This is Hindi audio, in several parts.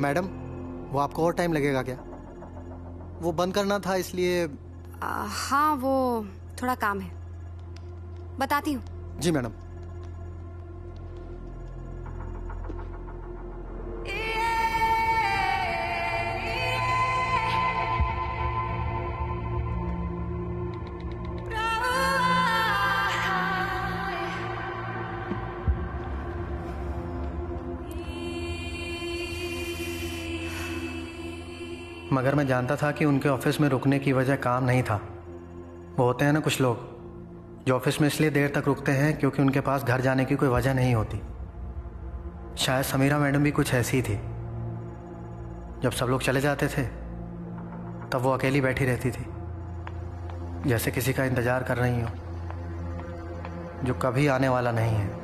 मैडम, वो आपको और टाइम लगेगा क्या? वो बंद करना था इसलिए। हाँ, वो थोड़ा काम है, बताती हूँ। जी मैडम। मगर मैं जानता था कि उनके ऑफिस में रुकने की वजह काम नहीं था। वो होते हैं ना कुछ लोग जो ऑफिस में इसलिए देर तक रुकते हैं क्योंकि उनके पास घर जाने की कोई वजह नहीं होती। शायद समीरा मैडम भी कुछ ऐसी थी। जब सब लोग चले जाते थे तब वो अकेली बैठी रहती थी, जैसे किसी का इंतज़ार कर रही हो जो कभी आने वाला नहीं है।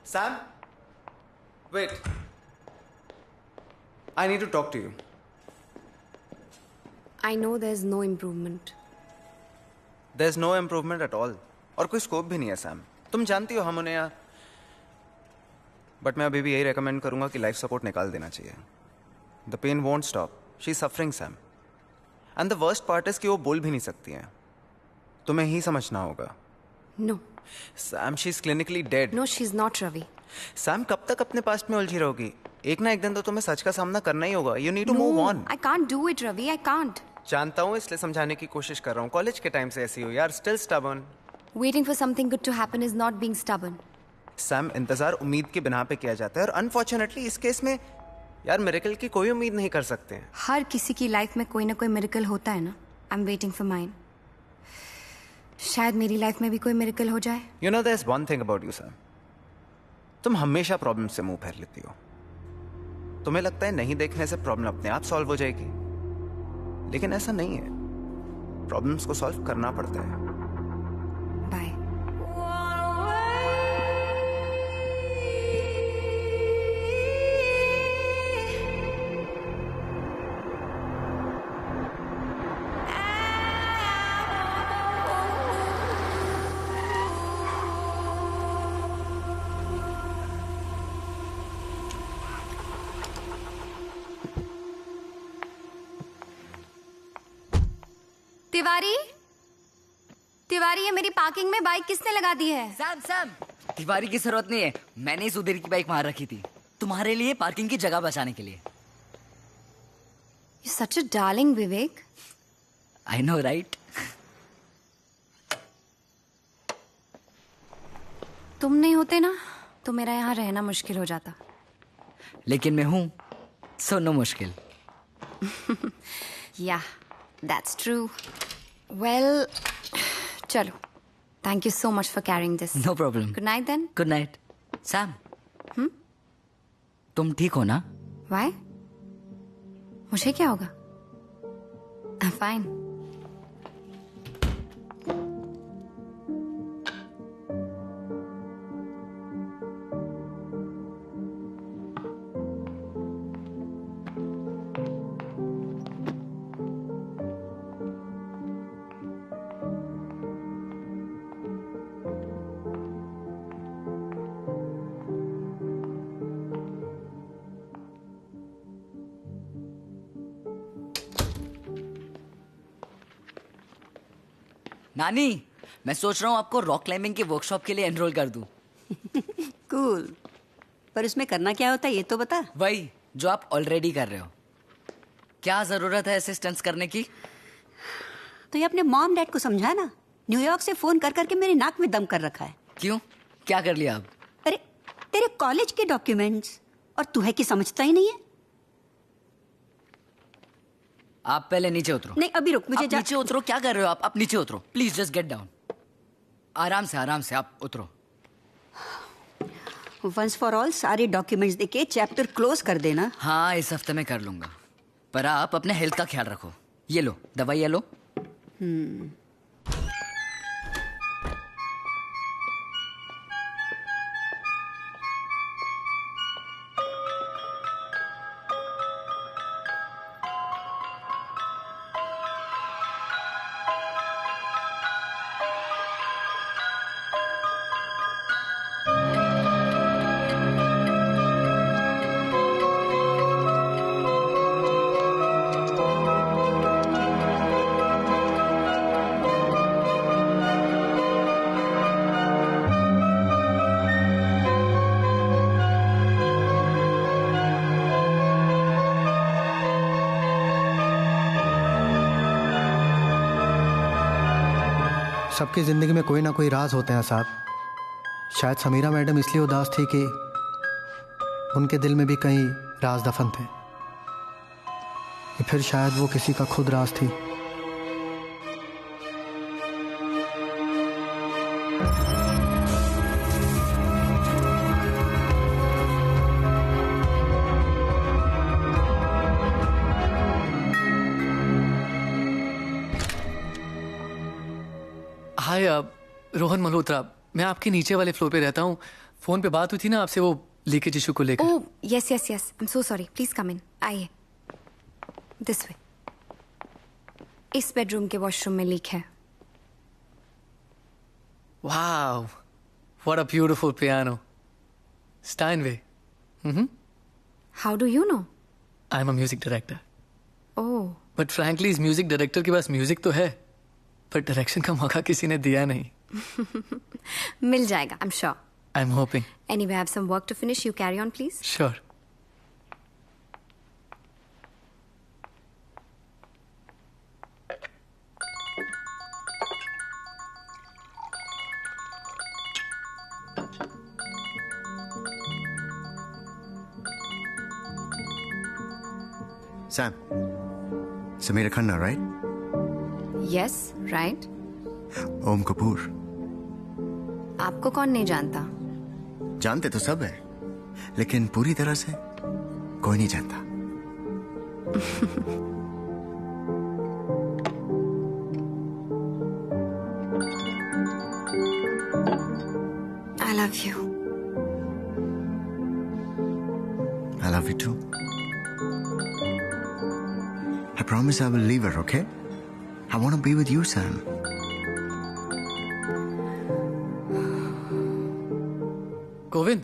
Sam? Wait. I need to talk to you. I know there's no improvement. There's no improvement at all. और कोई स्कोप भी नहीं है सैम। तुम जानती हो हम उन्हें यहाँ। बट मैं अभी भी यही रेकमेंड करूंगा कि लाइफ सपोर्ट निकाल देना चाहिए। The pain won't stop. She is suffering Sam. And the worst part is कि वो बोल भी नहीं सकती हैं। तुम्हें ही समझना होगा। No. Sam, she is clinically dead. No, she's not, Ravi. Sam, कब तक अपने पास्ट में उलझी रहोगी? एक ना एक दिन तो तुम्हें सच का सामना करना ही होगा। You need to move on. I can't do it, Ravi. I can't. जानता हूँ, इसलिए समझाने की कोशिश कर रहा हूँ। कॉलेज के टाइम से ऐसी हो यार। Still stubborn. Waiting for something good to happen is not being stubborn. Sam, इंतजार उम्मीद की बिना पे किया जाता है और अनफॉर्चुनेटली इस केस में यार मिरेकल की कोई उम्मीद नहीं कर सकते हैं। हर किसी की लाइफ में कोई ना कोई मिरेकल होता है ना। I'm waiting for mine. शायद मेरी लाइफ में भी कोई मिरेकल हो जाए। You know there is one thing about you Sam, तुम हमेशा प्रॉब्लम से मुंह फेर लेती हो। तुम्हें लगता है नहीं देखने से प्रॉब्लम अपने आप सॉल्व हो जाएगी, लेकिन ऐसा नहीं है। प्रॉब्लम्स को सॉल्व करना पड़ता है। बाय। तिवारी, तिवारी, ये मेरी पार्किंग में बाइक किसने लगा दी है? सैम, सैम, तिवारी की जरूरत नहीं है। मैंने इस उधर की बाइक वहां रखी थी तुम्हारे लिए, पार्किंग की जगह बचाने के लिए। You're such a darling, Vivek. I know, right? तुम नहीं होते ना तो मेरा यहाँ रहना मुश्किल हो जाता। लेकिन मैं हूं, सो नो मुश्किल। Yeah, that's true. Well, चलो। Thank you so much for carrying this. No problem. Good night then. Good night. Sam, तुम ठीक हो ना? Why? मुझे क्या होगा? I'm fine. नानी, मैं सोच रहा हूँ आपको रॉक क्लाइंबिंग के वर्कशॉप के लिए एनरोल कर दूं। कूल। पर उसमें करना क्या होता है ये तो बता। वही जो आप ऑलरेडी कर रहे हो। क्या जरूरत है असिस्टेंस करने की? तो ये अपने मॉम डैड को समझा ना। न्यूयॉर्क से फोन कर करके मेरी नाक में दम कर रखा है। क्यों, क्या कर लिया अब? अरे तेरे कॉलेज के डॉक्यूमेंट्स, और तू है कि समझता ही नहीं है। आप पहले नीचे उतरो। नहीं अभी रुक, मुझे आप नीचे उतरो। क्या कर रहे हो आप नीचे उतरो प्लीज, जस्ट गेट डाउन। आराम से आप उतरो। वंस फॉर ऑल सारे डॉक्यूमेंट्स देके चैप्टर क्लोज कर देना। हाँ, इस हफ्ते में कर लूंगा, पर आप अपने हेल्थ का ख्याल रखो। ये लो दवाई, ये लो। सबकी ज़िंदगी में कोई ना कोई राज होते हैं साहब। शायद समीरा मैडम इसलिए उदास थी कि उनके दिल में भी कई राज दफन थे, या फिर शायद वो किसी का खुद राज थी। हाय, रोहन मल्होत्रा। मैं आपके नीचे वाले फ्लोर पे रहता हूँ। फोन पे बात हुई थी ना आपसे वो लीकेज इशू को लेकर। Oh yes yes yes, I am so sorry. Please come in, आइए। This way. इस बेडरूम के वॉशरूम में लीक है। Wow, what a beautiful piano. Steinway. How do you know? I am a music director. Oh, but frankly इस म्यूजिक डायरेक्टर के पास म्यूजिक तो है, पर डायरेक्शन का मौका किसी ने दिया नहीं। मिल जाएगा, आई am sure. I am hoping. Anyway, I have some work to finish. You carry on, please. Sure. Sam, Samira Khanna, right? Yes, right. ओम कपूर। आपको कौन नहीं जानता? जानते तो सब है, लेकिन पूरी तरह से कोई नहीं जानता। I love you. I love you too. I promise I will leave her, okay? I want to be with you, Sam. Govind,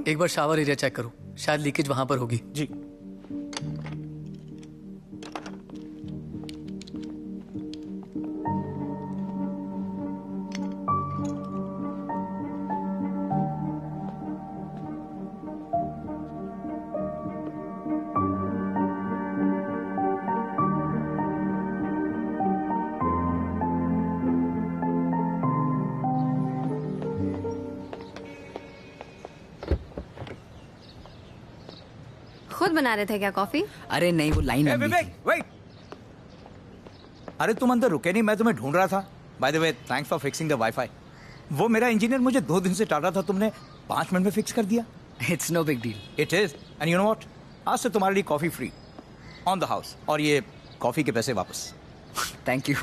एक बार शावर एरिया चेक करो, शायद लीकेज वहां पर होगी। जी। खुद बना रहे थे क्या कॉफी? अरे नहीं, वो लाइन लंबी विवेक, थी। वेट। अरे तुम अंदर रुके नहीं, मैं तुम्हें ढूंढ रहा था। By the way, thanks for fixing the wifi. वो मेरा इंजीनियर मुझे 2 दिन से टाल रहा था, तुमने 5 मिनट में फिक्स कर दिया। It's no big deal. It is, and you know what, आज से तुम्हारे लिए coffee free on the house, और ये कॉफी के पैसे वापस। Thank you.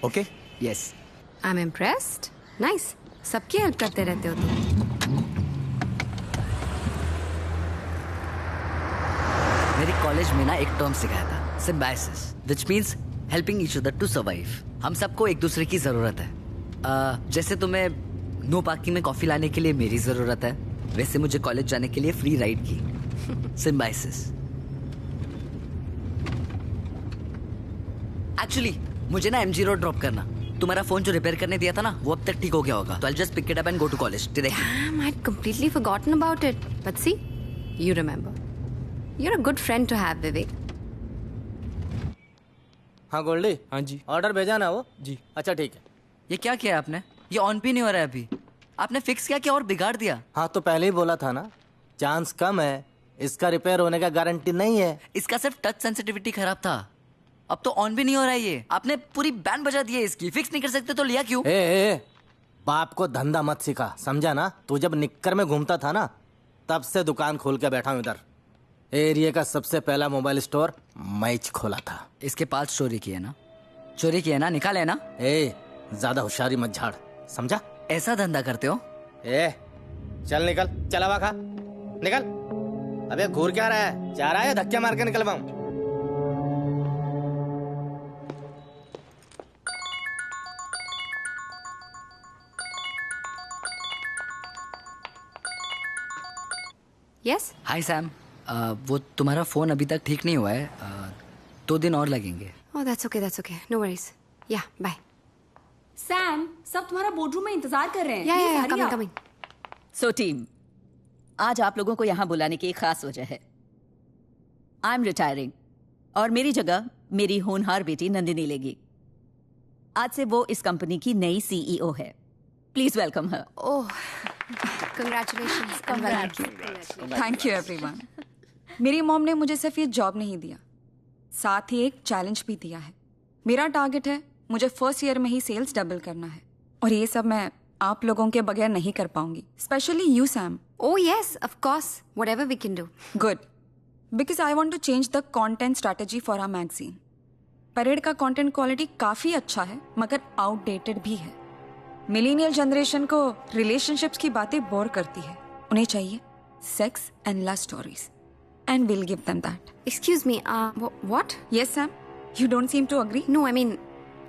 Okay? Yes. I am impressed. Nice, सबकी हेल्प करते रहते हो तुम। मेरे कॉलेज में ना एक टर्म सिखाया था, symbiosis, which means helping each other to survive. हम सबको एक दूसरे की जरूरत है। जैसे तुम्हें नो पार्किंग में कॉफी लाने के लिए मेरी जरूरत है, वैसे मुझे कॉलेज जाने के लिए फ्री राइड की। सिम्बायोसिस। एक्चुअली मुझे ना एमजी रोड ड्रॉप करना। तुम्हारा फोन जो रिपेयर करने दिया था ना, वो अब तक ठीक हो गया होगा, तो I just pick it up and go to college directly. Damn, I'd completely forgotten about it. But see, you remember. You're a good friend to have, Vivek. हाँ गोल्डी। हाँ जी। ऑर्डर भेजा ना वो? जी। अच्छा ठीक है। ये क्या किया आपने? ये ऑन भी नहीं हो रहा है अभी। आपने फिक्स किया कि और बिगाड़ दिया? हाँ तो पहले ही बोला था ना, चांस कम है इसका रिपेयर होने का गारंटी नहीं है। इसका सिर्फ टच सेंसिटिविटी खराब था, अब तो ऑन भी नहीं हो रहा है ये। आपने पूरी बैंड बजा दी है इसकी, फिक्स नहीं कर सकते तो लिया क्यों? ए, बाप को धंधा मत सिखा, समझा ना? तू जब निक्कर में घूमता था ना, तब से दुकान खोल के बैठा हूँ इधर। एरिया का सबसे पहला मोबाइल स्टोर मैं खोला था। इसके पास चोरी की है ना? चोरी की है ना? निकाल है ना? ज्यादा होशियारी मत झाड़, समझा? ऐसा धंधा करते हो? चल निकल, चला हुआ खा, निकल। अबे घूर क्या रहा है? जा रहा है धक्के मार के निकलवाऊं? यस। हाय सैम, वो तुम्हारा फोन अभी तक ठीक नहीं हुआ है, 2 दिन और लगेंगे। Oh that's okay, no worries. Yeah bye. Sam, सब तुम्हारा बोर्डरूम में इंतजार कर रहे हैं। या कमिंग। सो टीम, आज आप लोगों को यहाँ बुलाने की एक खास वजह है। आई एम रिटायरिंग और मेरी जगह मेरी होनहार बेटी नंदिनी लेगी। आज से वो इस कंपनी की नई सीईओ है। Please welcome her. Oh congratulations. Thank you everyone. मेरी मॉम ने मुझे सिर्फ ये जॉब नहीं दिया, साथ ही एक चैलेंज भी दिया है। मेरा टारगेट है मुझे फर्स्ट ईयर में ही सेल्स डबल करना है, और ये सब मैं आप लोगों के बगैर नहीं कर पाऊंगी, specially you Sam. Oh yes, of course. Whatever we can do. Good. Because I want to change the content strategy for our magazine. Parade का कंटेंट क्वालिटी काफी अच्छा है, मगर आउटडेटेड भी है। मिलेनियल जनरेशन को रिलेशनशिप्स की बातें बोर करती है। उन्हें चाहिए sex and love stories, and will give them that. Excuse me. What? Yes, Sam. You don't seem to agree. No, I mean,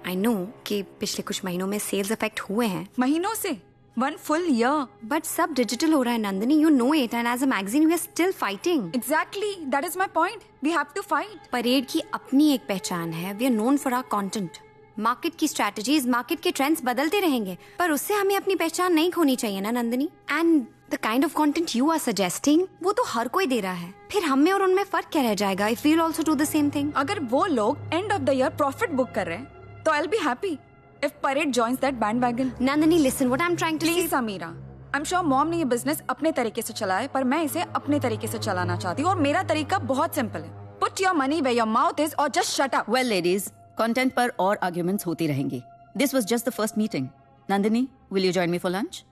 I know कि पिछले कुछ महीनों में सेल्स अफेक्ट हुए हैं। महीनों से? 1 full year. But सब डिजिटल हो रहा है Nandini, you know it, and as a magazine we are still fighting. Exactly, that is my point. We have to fight. Parade की अपनी एक पहचान है। We are known for our content. Market की स्ट्रैटेजीज, मार्केट के ट्रेंड्स बदलते रहेंगे, पर उससे हमें अपनी पहचान नहीं खोनी चाहिए ना Nandini. And the kind of content you are suggesting, वो तो हर कोई दे रहा है, फिर हम में और उनमें फर्क क्या रह जाएगा? If we will also do the same thing. अगर वो लोग end of the year profit book कर रहे हैं, तो I will be happy if Parade joins that bandwagon. Nandini, listen, what I'm trying to say. Please, Samira. I'm sure mom ने ये बिजनेस अपने तरीके से चलाया है, पर मैं इसे अपने तरीके से चलाना चाहती हूँ, और मेरा तरीका बहुत सिंपल है। Put your money where your mouth is, or just shut up. Well, ladies, content पर और arguments होती रहेंगी. This was just the first meeting. Nandini, will you join me for lunch?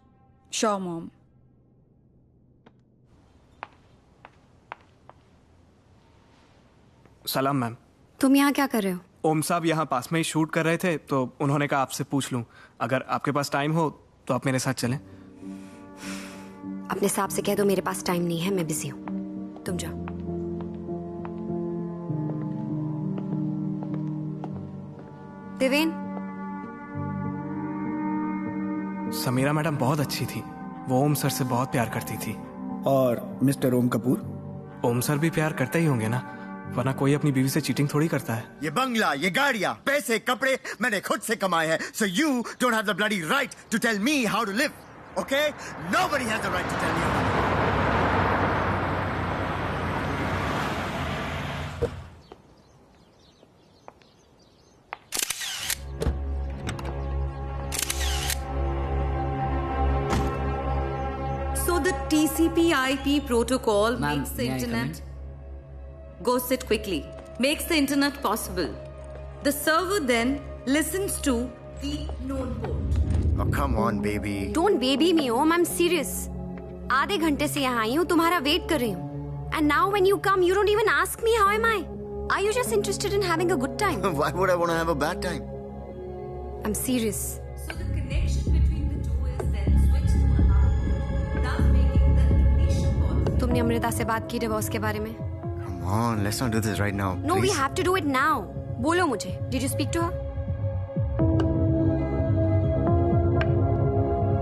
Sure, mom. सलाम मैम। तुम यहाँ क्या कर रहे हो? ओम साहब यहाँ पास में ही शूट कर रहे थे, तो उन्होंने कहा आपसे पूछ लूं, अगर आपके पास टाइम हो तो आप मेरे साथ चलें। अपने साहब से कह दो मेरे पास टाइम नहीं है, मैं बिजी हूँ, तुम जाओ। देवेन। समीरा मैडम बहुत अच्छी थी, वो ओम सर से बहुत प्यार करती थी। और मिस्टर ओम कपूर? ओम सर भी प्यार करते ही होंगे ना, वरना कोई अपनी बीवी से चीटिंग थोड़ी करता है। ये बंगला, ये गाड़ियां, पैसे, कपड़े मैंने खुद से कमाए हैं। So you don't have the bloody right to tell me how to live, okay? Nobody has the right to tell me how to live. So the TCP/IP protocol makes the may I come internet. Go sit quickly. Makes the internet possible. The server then listens to the known port. Oh, come on, baby. Don't baby me, Om. I'm serious. आधे घंटे से यहाँ आई हूँ, तुम्हारा वेट कर रही हूँ। And now when you come, you don't even ask me how am I. Are you just interested in having a good time? Why would I want to have a bad time? I'm serious. So the connection between the two is then switched to another port, thus making the ignition possible. तुमने अमृता से बात की डिवोर्स के बारे में? Come on, let's not do this right now. No, please. we have to do it now. बोलो मुझे. Did you speak to her?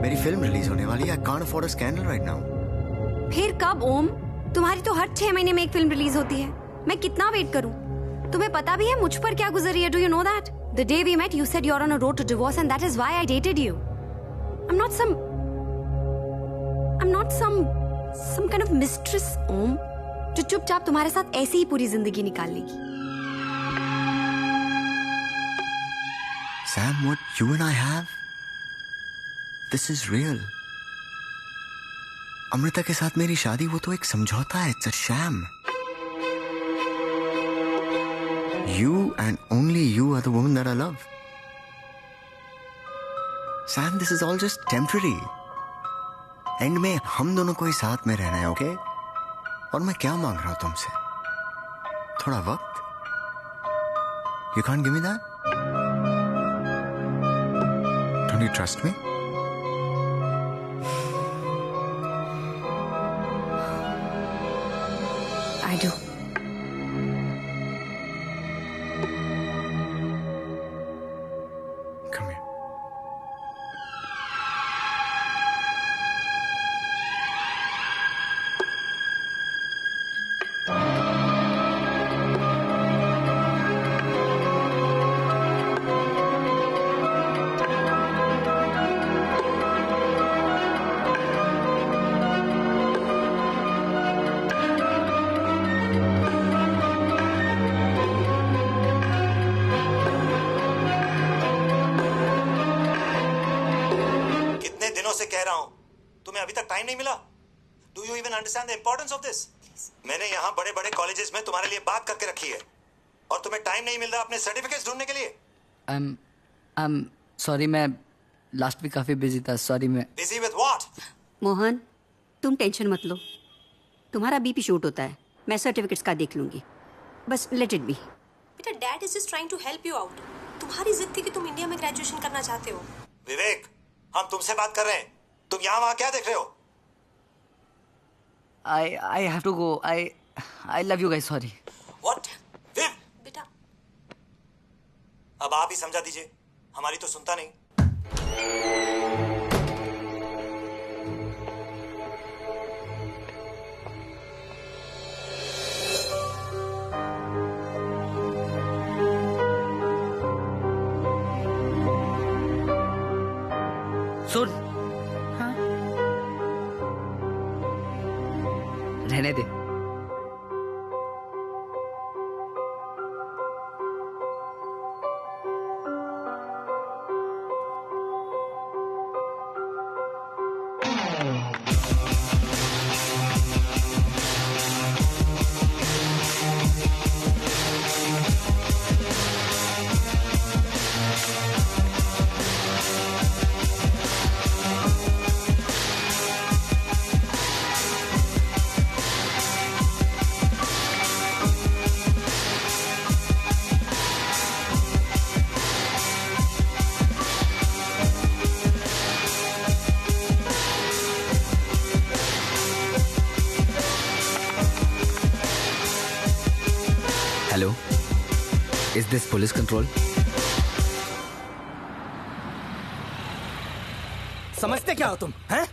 मेरी फिल्म रिलीज होने वाली है. I can't afford a scandal right now. फिर कब ओम? तुम्हारी तो हर 6 महीने में एक फिल्म रिलीज होती है. मैं कितना वेट करूं? तुम्हें पता भी है मुझ पर क्या गुजरी है? Do you know that? The day we met, you said you're on a road to divorce, and that is why I dated you. I'm not some kind of mistress, ओम, जो चुपचाप तुम्हारे साथ ऐसे ही पूरी जिंदगी निकाल लेगी। Sam, what you and I have, this is real. Amrita के साथ मेरी शादी वो तो एक समझौता है, it's a sham. You and only you are the woman that I love. Sam, this is all just temporary. And में हम दोनों को ही साथ में रहना है, ओके? और मैं क्या मांग रहा हूं तुमसे? थोड़ा वक्त? You can't give me that? Don't you trust me? I do. Come here. Time नहीं मिला? Do you even understand the importance of this? मैंने यहाँ बड़े बड़े कॉलेजेस में तुम्हारे लिए बात करके रखी है और तुम्हें टाइम नहीं मिल रहा अपने सर्टिफिकेट्स ढूंढने के लिए. I'm sorry, मैं लास्ट वीक काफी बिजी था. सॉरी. मैं बिजी विद व्हाट? मोहन, तुम टेंशन मत लो. तुम्हारा बीपी शूट होता है. मैं सर्टिफिकेट्स का देख लूंगी. बस लेट इट बी. बेटा, dad is just trying to help you out. तुम्हारी जिद थी कि तुम इंडिया में ग्रेजुएशन करना चाहते हो. विवेक, हम तुमसे बात कर रहे हैं. तुम यहाँ वहाँ क्या देख रहे हो? I have to go. I love you guys. Sorry. What? Viv? बेटा. अब आप ही समझा दीजिए. हमारी तो सुनता नहीं. सुन. हाँ? रहने दे. Hello? Is this police control? समझते क्या हो तुम? हैं?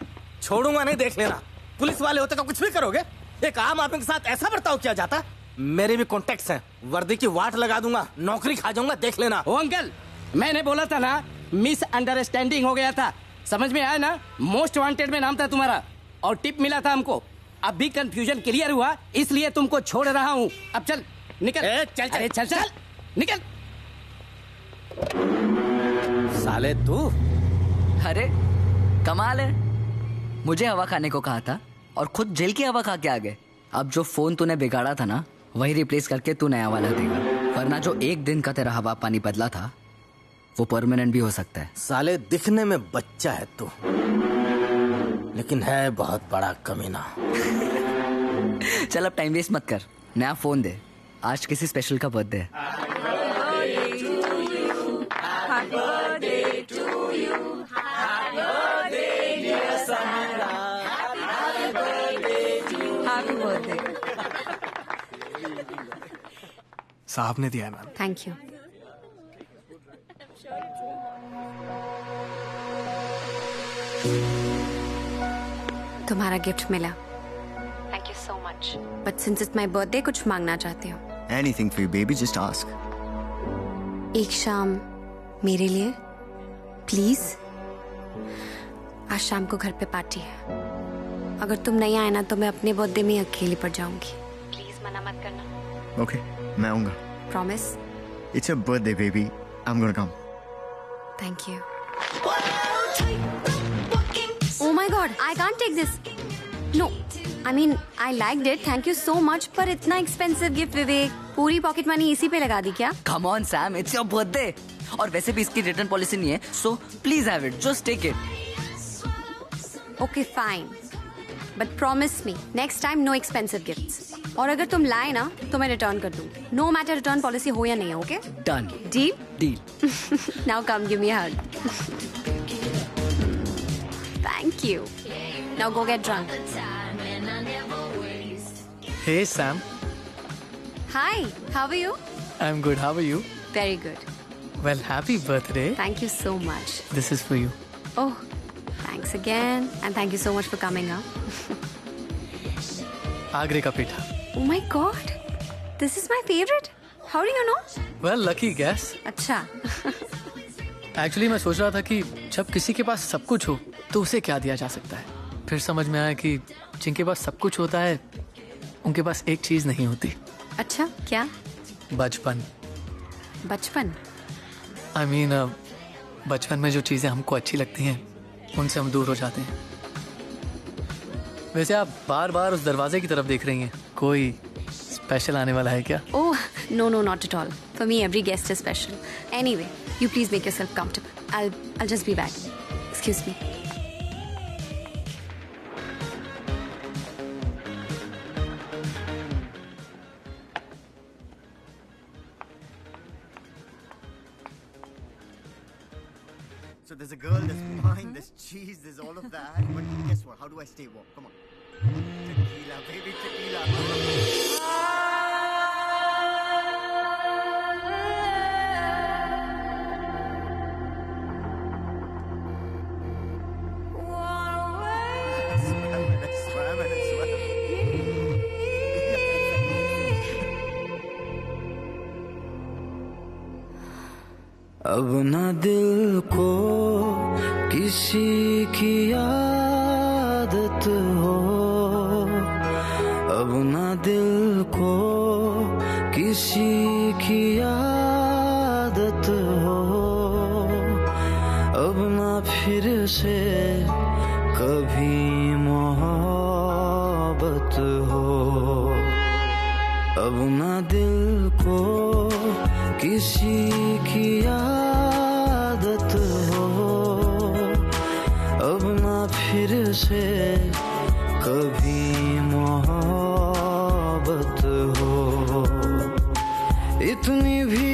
छोड़ूंगा नहीं, देख लेना. पुलिस वाले होते तो कुछ भी करोगे. एक आम आदमी के साथ ऐसा बर्ताव किया जाता? मेरे भी कॉन्टेक्ट्स हैं. वर्दी की वाट लगा दूंगा, नौकरी खा जाऊंगा, देख लेना. ओ अंकल, मैंने बोला था ना, मिस अंडरस्टैंडिंग हो गया था. समझ में आया ना? मोस्ट वांटेड में नाम था तुम्हारा और टिप मिला था हमको. अब भी कंफ्यूजन क्लियर हुआ, इसलिए तुमको छोड़ रहा हूँ. अब चल निकल. चल अरे चल चल निकल. साले तू. अरे कमाल है. मुझे हवा खाने को कहा था और खुद जेल की हवा खा के आ गए. अब जो फोन तूने बिगाड़ा था ना, वही रिप्लेस करके तू नया वाला देगा. वरना जो एक दिन का तेरा हवा पानी बदला था, वो परमानेंट भी हो सकता है. साले दिखने में बच्चा है तू, लेकिन है बहुत बड़ा कमीना. चल अब टाइम वेस्ट मत कर, नया फोन दे. आज किसी स्पेशल का बर्थडे है. साहब ने दिया है मैम. Thank you. तुम्हारा गिफ्ट मिला. Thank you so much. But since it's my birthday, कुछ मांगना चाहते हो? Anything for you, baby. Just ask. एक शाम मेरे लिए प्लीज. आज शाम को घर पे पार्टी है. अगर तुम नहीं आए ना तो मैं अपने बर्थडे में अकेली पड़ जाऊंगी. प्लीज मना मत करना. Okay, मैं आऊँगा. Promise? It's your birthday, baby. I'm gonna come. Thank you. Oh my God, I can't take this. No I mean I liked it, thank you so much, पर इतना एक्सपेंसिव गिफ्ट विवेक, पूरी पॉकेट मनी इसी पे लगा दी क्या? Come on Sam, it's your birthday, और वैसे भी इसकी रिटर्न पॉलिसी नहीं है, so please have it, just take it. Okay fine, but promise me next time no expensive gifts, और अगर तुम लाए ना तो मैं रिटर्न कर दूं, नो मैटर रिटर्न पॉलिसी हो या नहीं हो। Okay done, deal deal. Now come give me a hug. Thank you, now go get drunk. Hey Sam, Hi, how are you? I'm good. How are you? Very good. Well, happy birthday. Thank you so much. This is for you. Oh, thanks again, and thank you so much for coming up. आगरे का पेठा. Oh my God, this is my favorite. How do you know? Well, lucky guess. अच्छा. Actually, मैं सोच रहा था कि जब किसी के पास सब कुछ हो तो उसे क्या दिया जा सकता है. फिर समझ में आया कि जिनके पास सब कुछ होता है उनके पास एक चीज नहीं होती. अच्छा, क्या? बचपन. बचपन? I mean, बचपन में जो चीजें हमको अच्छी लगती हैं उनसे हम दूर हो जाते हैं. वैसे आप बार बार उस दरवाजे की तरफ देख रही हैं, कोई स्पेशल आने वाला है क्या? Oh, no, not at all. For me, every guest is special. Anyway, you please make yourself comfortable. I'll just be back. Excuse me. So there's a girl, there's wine, there's cheese, there's all of that. But guess what? How do I stay warm? Come on. Tequila, baby, tequila. अब न दिल को किसी की आदत हो, अब न दिल को किसी की आदत हो, अब न फिर से कभी मोहब्बत हो, अब न दिल को किसी की आदत हो, अब ना फिर से कभी मोहब्बत हो, इतनी भी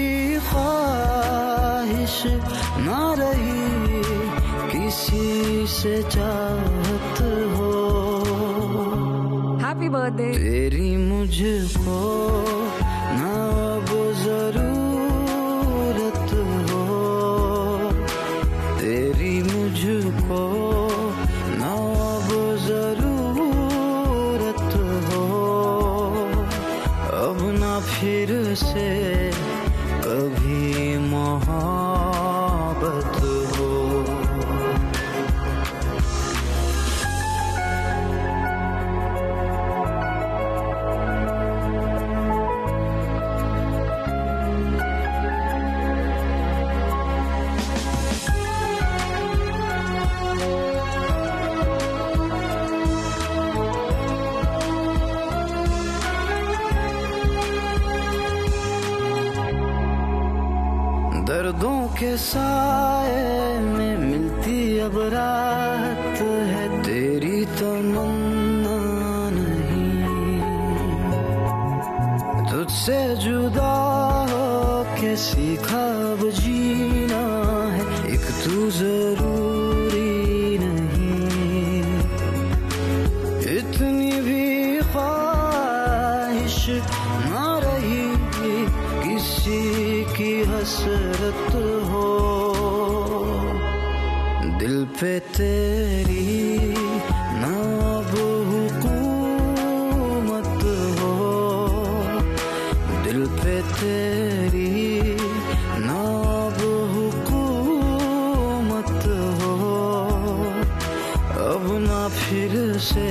ख्वाहिश ना रही किसी से चाहत हो. Happy birthday. तेरी मुझको ना अब जरूरत हो, तेरी मुझको ना अब जरूरत हो, अब ना फिर से कभी मोहब्बत हो. दर्दों के साए में मिलती अब राहत है, तेरी तमन्ना नहीं, तुझसे जुदा हो के सीखा अब जीना है, एक तू जरूरी नहीं, इतनी भी ख्वाहिश ना रही किसी की हसरत हो, दिल पे तेरी ना अब हुकूमत हो, दिल पे तेरी ना अब हुकूमत हो, अब ना फिर से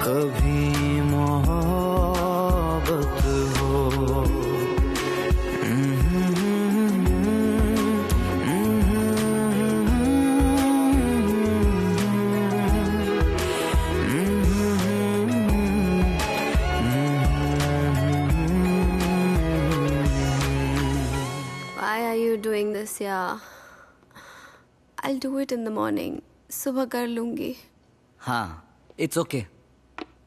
कभी मोहब्बत हो. this, yeah. I'll do it in the morning. सुबह कर लूंगी. हाँ, it's okay.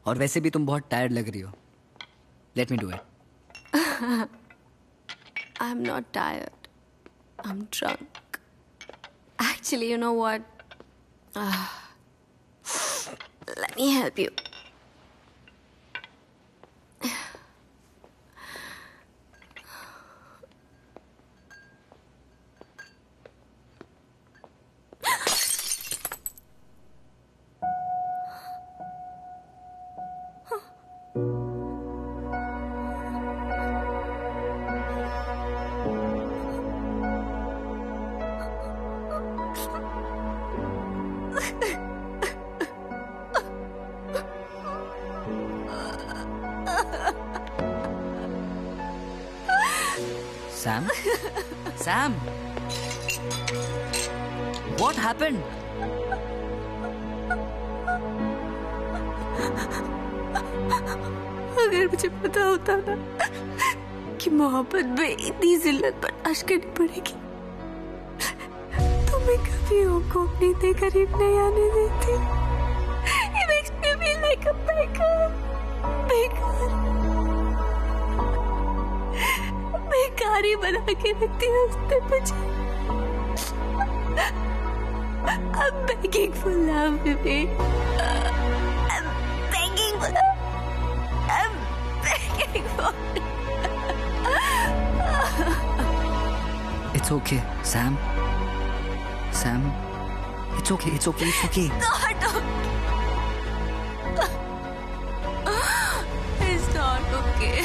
और वैसे भी तुम बहुत टायर्ड लग रही हो. Let me do it. I'm not tired. I'm drunk. Actually, you know what? Let me help you. Sam? Sam? What happened? अगर मुझे पता होता ना कि मोहब्बत में इतनी जिल्लत बर्दाश्त करनी पड़ेगी तो मैं कभी उनको अपने इतने करीब नहीं आने देती. It makes me feel like a beggar. बेकारी बना के रखती है उसने मुझे. I'm begging for love, baby. I'm begging for love. I'm begging for It's okay, Sam. Sam, it's okay, it's okay, it's okay. Not okay. It's not okay.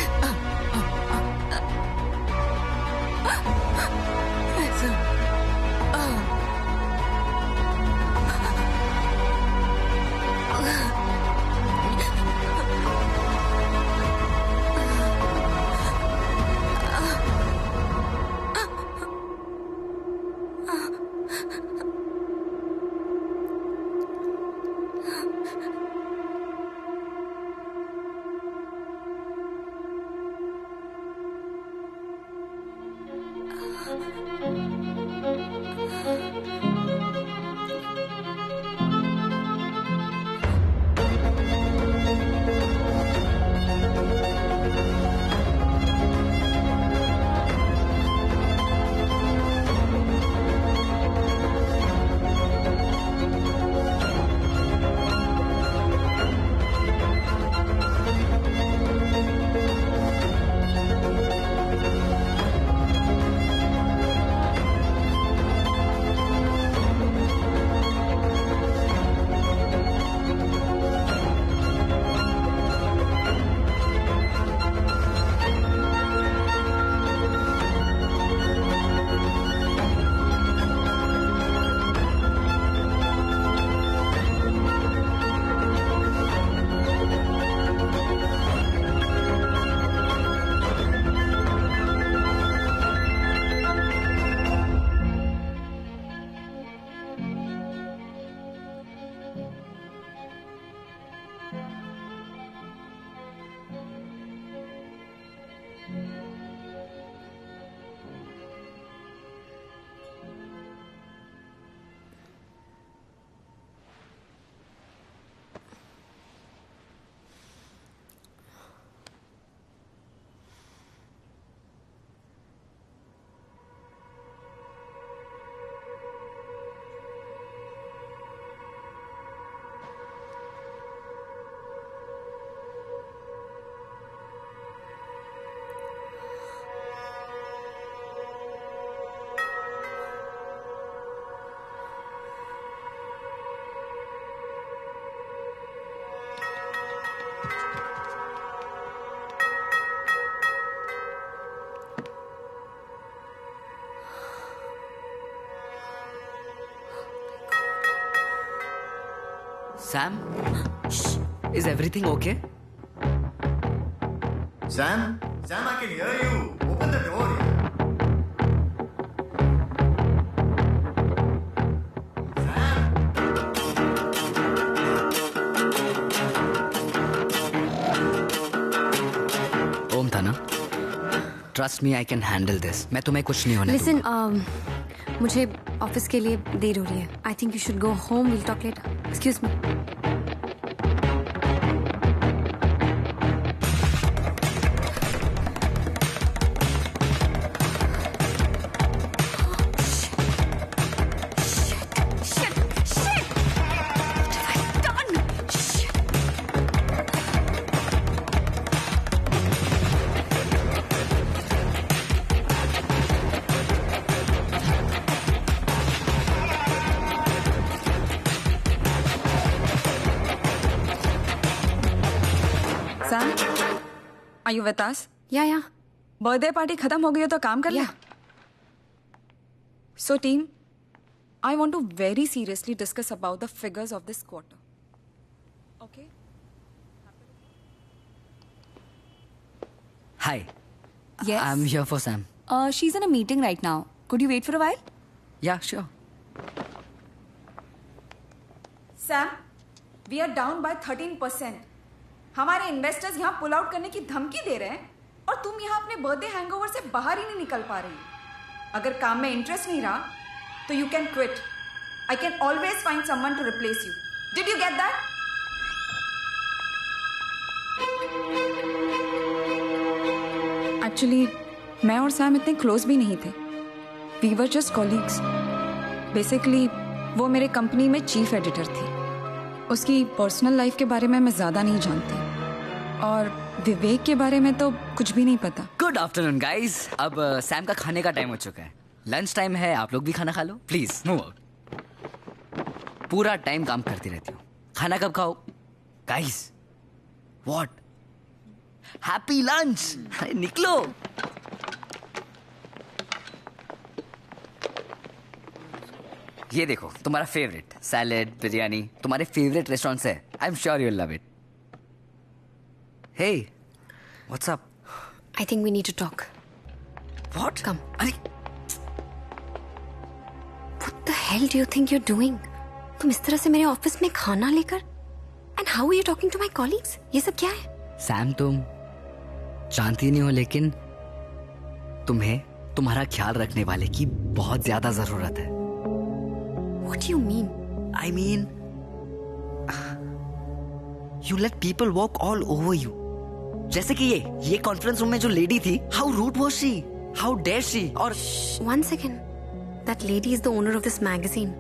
Sam? Is everything okay? Sam? Sam, I can hear you. Open the door. ओम था ना? Trust me, I can handle this. मैं तुम्हें कुछ नहीं होने Listen, दूंगा. मुझे ऑफिस के लिए देर हो रही है. I think you should go home. Will talk later. Excuse me. Sam, are you with us? Yeah. Birthday party खत्म हो गई हो तो काम कर ले. So team, I want to very seriously discuss about the figures of this quarter. Okay? Hi. Yes? I'm here for Sam. She's in a meeting right now. Could you wait for a while? Yeah, sure. Sam, we are down by 13%. हमारे इन्वेस्टर्स यहाँ पुल आउट करने की धमकी दे रहे हैं और तुम यहाँ अपने बर्थडे हैंगओवर से बाहर ही नहीं निकल पा रही. अगर काम में इंटरेस्ट नहीं रहा तो you can quit. I can always find someone to replace you. Did you get that? Actually मैं और सैम इतने क्लोज भी नहीं थे. We were just colleagues. Basically वो मेरे कंपनी में चीफ एडिटर थी. उसकी पर्सनल लाइफ के बारे में मैं ज्यादा नहीं जानती और विवेक के बारे में तो कुछ भी नहीं पता. Good afternoon guys. अब सैम का खाने का टाइम हो चुका है. लंच टाइम है. आप लोग भी खाना खा लो प्लीज. Move out. पूरा टाइम काम करती रहती हूँ. खाना कब खाओ गाइस? व्हाट? Happy lunch. निकलो. ये देखो तुम्हारा फेवरेट सैलेड बिरयानी तुम्हारे फेवरेट रेस्टोरेंट से. I am sure you love it. Hey what's up? I think we need to talk. What? Come. अरे what the hell do you think you are doing? तुम इस तरह से मेरे ऑफिस में खाना लेकर and how are you talking to my colleagues? ये सब क्या है? सैम तुम जानती नहीं हो लेकिन तुम्हें तुम्हारा ख्याल रखने वाले की बहुत ज्यादा जरूरत है. What do you mean? I mean, you let people walk all over you. जैसे कि ये कॉन्फ्रेंस रूम में जो लेडी थी, how rude was she? How dare she? और one second, that lady is the owner of this magazine.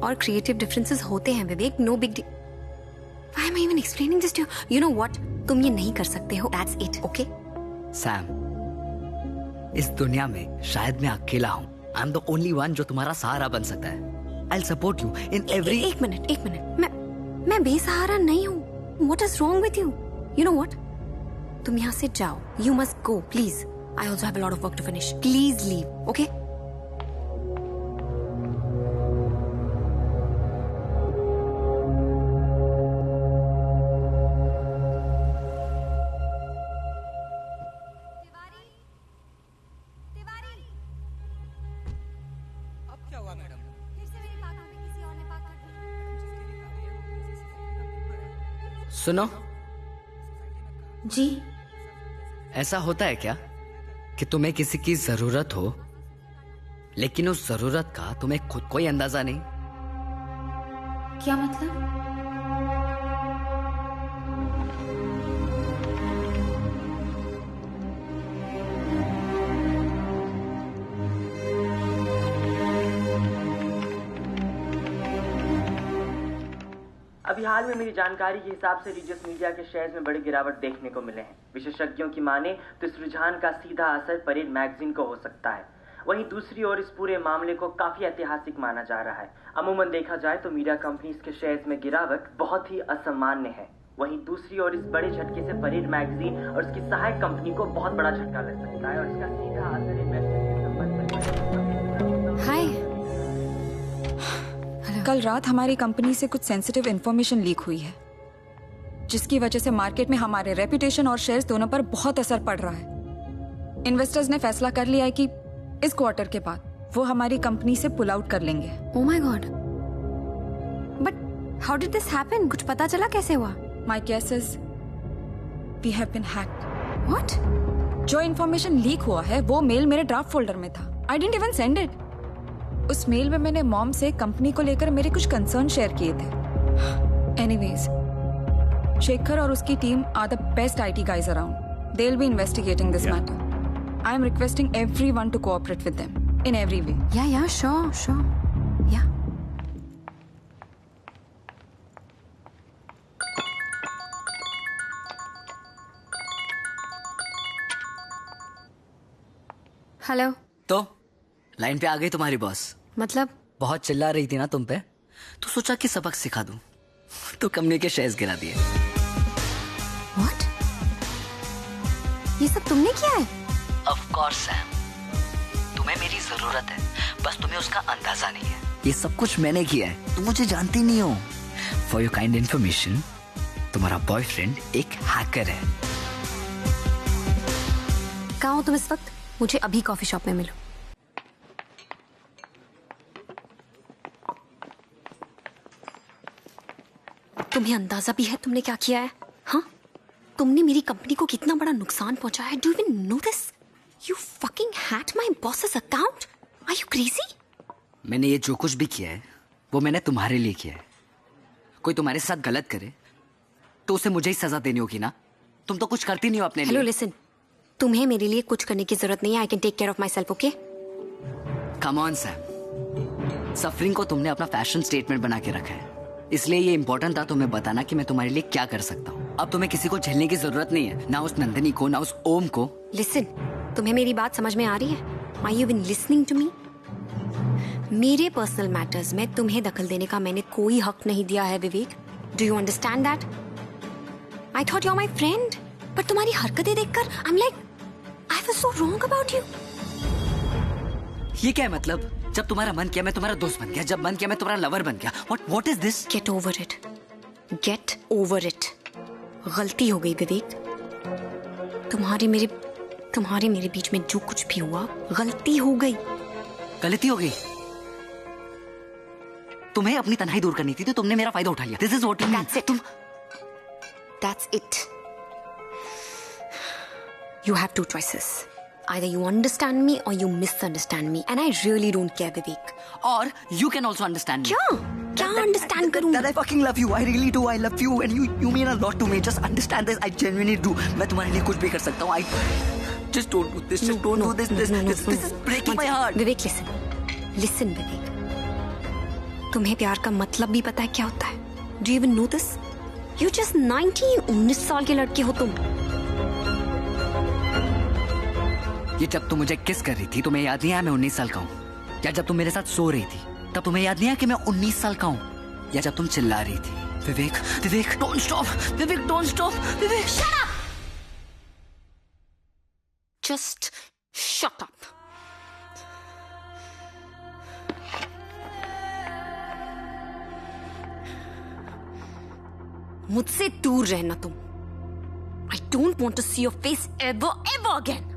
और creative differences होते हैं विवेक. No big deal. Why am I even explaining this to you? You know what? तुम ये नहीं कर सकते हो. That's it. Okay? Sam, इस दुनिया में शायद मैं अकेला हूँ. I'm the only one जो तुम्हारा सहारा बन सकता है. I'll support you in every. एक मिनट. मैं बेसहारा नहीं हूँ. What is wrong with you? You know what? तुम यहाँ से जाओ. You must go, please. I also have a lot of work to finish. Please leave, okay? सुनो जी. ऐसा होता है क्या कि तुम्हें किसी की जरूरत हो लेकिन उस जरूरत का तुम्हें खुद कोई अंदाजा नहीं? क्या मतलब? अभी हाल में मेरी जानकारी के हिसाब से रिजियस मीडिया के शेयर्स में बड़ी गिरावट देखने को मिले हैं. विशेषज्ञों की माने तो इस रुझान का सीधा असर परेड मैगजीन को हो सकता है. वहीं दूसरी ओर इस पूरे मामले को काफी ऐतिहासिक माना जा रहा है. अमूमन देखा जाए तो मीडिया कंपनीज के शेयर्स में गिरावट बहुत ही असामान्य है. वहीं दूसरी ओर इस बड़े झटके से परेड मैगजीन और उसकी सहायक कंपनी को बहुत बड़ा झटका लग सकता है और इसका सीधा असर इन्वेस्टर के संबंध में. हाय. कल रात हमारी कंपनी से कुछ सेंसिटिव इंफॉर्मेशन लीक हुई है जिसकी वजह से मार्केट में हमारे रेपुटेशन और शेयर्स दोनों पर बहुत असर पड़ रहा है. इन्वेस्टर्स ने फैसला कर लिया है कि इस क्वार्टर के बाद वो हमारी कंपनी से पुल आउट कर लेंगे. Oh my God. But how did this happen? कुछ पता चला कैसे हुआ? My guess is we have been hacked. What? जो इंफॉर्मेशन लीक हुआ है वो मेल मेरे ड्राफ्ट फोल्डर में था. I didn't even send it. उस मेल में मैंने मॉम से कंपनी को लेकर मेरे कुछ कंसर्न शेयर किए थे। एनीवेज, शेखर और उसकी team are the best IT guys around. They'll be investigating this matter. I am requesting everyone to cooperate with them in every way. Yeah, sure. Yeah. Hello. तो लाइन पे आ गई तुम्हारी बॉस। मतलब? बहुत चिल्ला रही थी ना तुम पे, तो सोचा कि सबक सिखा दूं, तो कंपनी के शेयर्स गिरा दिए। What? ये सब तुमने किया है? Of course, Sam. तुम्हें मेरी जरूरत है, बस तुम्हें उसका अंदाजा नहीं है। ये सब कुछ मैंने किया है, तुम मुझे जानती नहीं हो। For your kind information, तुम्हारा बॉयफ्रेंड एक हैकर है। कहाँ हो तुम इस वक्त? मुझे अभी कॉफी शॉप में मिलो। तुम्हें अंदाजा भी है तुमने क्या किया है? हाँ, तुमने मेरी कंपनी को कितना बड़ा नुकसान पहुंचाया है। Do you even know this? You fucking hacked my boss's account. Are you crazy? मैंने ये जो कुछ भी किया है वो मैंने तुम्हारे लिए किया है। कोई तुम्हारे साथ गलत करे तो उसे मुझे ही सजा देनी होगी ना। तुम तो कुछ करती नहीं हो अपने लिए। हेलो लिसन, तुम्हें मेरे लिए कुछ करने की जरूरत नहीं है। I can take care of myself, okay? Come on Sam, suffering को तुमने अपना फैशन स्टेटमेंट बना के रखा है, इसलिए ये इंपॉर्टेंट था तुम्हें बताना कि मैं तुम्हारे लिए क्या कर सकता हूँ। अब तुम्हें किसी को झेलने की जरूरत नहीं है, ना उस नंदिनी को, ना उस ओम को। लिसन, तुम्हें मेरी बात समझ में आ रही है? Are you even listening to me? मेरे पर्सनल मैटर्स में तुम्हें दखल देने का मैंने कोई हक नहीं दिया है Vivek. Do you understand that? I thought you are my friend, पर तुम्हारी हरकतें देखकर I am like I was so wrong about you. ये क्या है मतलब? जब तुम्हारा मन किया मैं तुम्हारा दोस्त बन गया, जब मन किया मैं तुम्हारा लवर बन गया। What is this? Get over it. Get over it. गलती हो गई विवेक। तुम्हारे मेरे बीच में जो कुछ भी हुआ गलती हो गई। गलती हो गई? तुम्हें अपनी तन्हाई दूर करनी थी तो तुमने मेरा फायदा उठा लिया। This is what you mean. That's it. That's it. You have two choices. Either you understand me or you misunderstand me, and I really don't care, Vivek. Or you can also understand me. क्या understand करूँगा? That I fucking love you. I really do. I love you, and you mean a lot to me. Just understand this. I genuinely do. मैं तुम्हारे लिए कुछ भी कर सकता हूँ. Just don't do this. Just don't do this. This is breaking my heart. Vivek, listen, Vivek. तुम्हें प्यार का मतलब भी पता है क्या होता है? Do you even know this? You just 19 साल के लड़के हो तुम। ये जब तुम मुझे किस कर रही थी तुम्हें याद नहीं आया मैं 19 साल का हूँ? या जब तुम मेरे साथ सो रही थी तब तुम्हें याद नहीं आया कि मैं 19 साल का हूँ? या जब तुम चिल्ला रही थी Vivek don't stop, Vivek don't stop, Vivek shut up, just shut up. मुझसे दूर रहना तुम। I don't want to see your face ever again.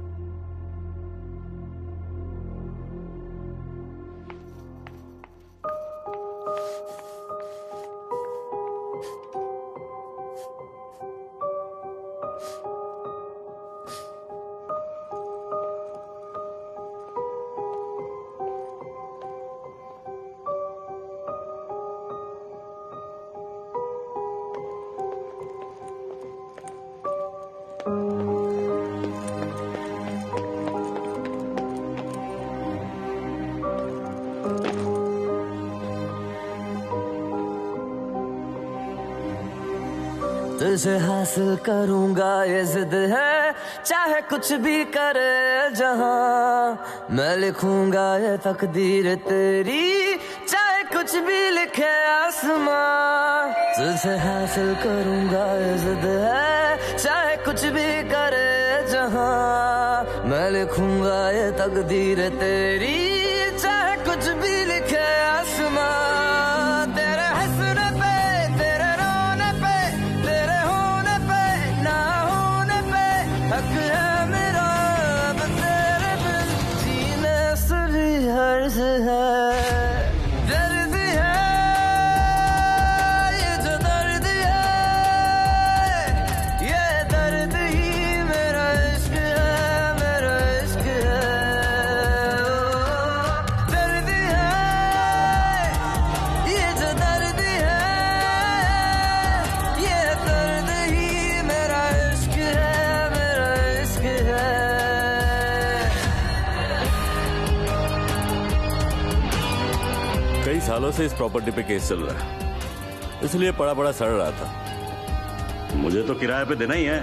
तुझे हासिल करूंगा ये जिद है, चाहे कुछ भी करे जहां। मैं लिखूंगा ये तकदीर तेरी, चाहे कुछ भी लिखे आसमां। तुझे हासिल करूंगा ये जिद है, चाहे कुछ भी करे जहां। मैं लिखूंगा ये तकदीर तेरी, चाहे कुछ भी लिखे आसमां। तेरे हंसने पे, तेरे रोने पे, तेरे होने पे, ना होने पे हक है मेरा। अब तेरे बिन जीने से भी हर्ज है। दर्द है ये जो दर्द है, ये दर्द ही मेरा इश्क है, मेरा इश्क है। सालों से इस प्रॉपर्टी पे केस चल रहा है, इसलिए पड़ा सड़ रहा था। मुझे तो किराए पे देना ही है।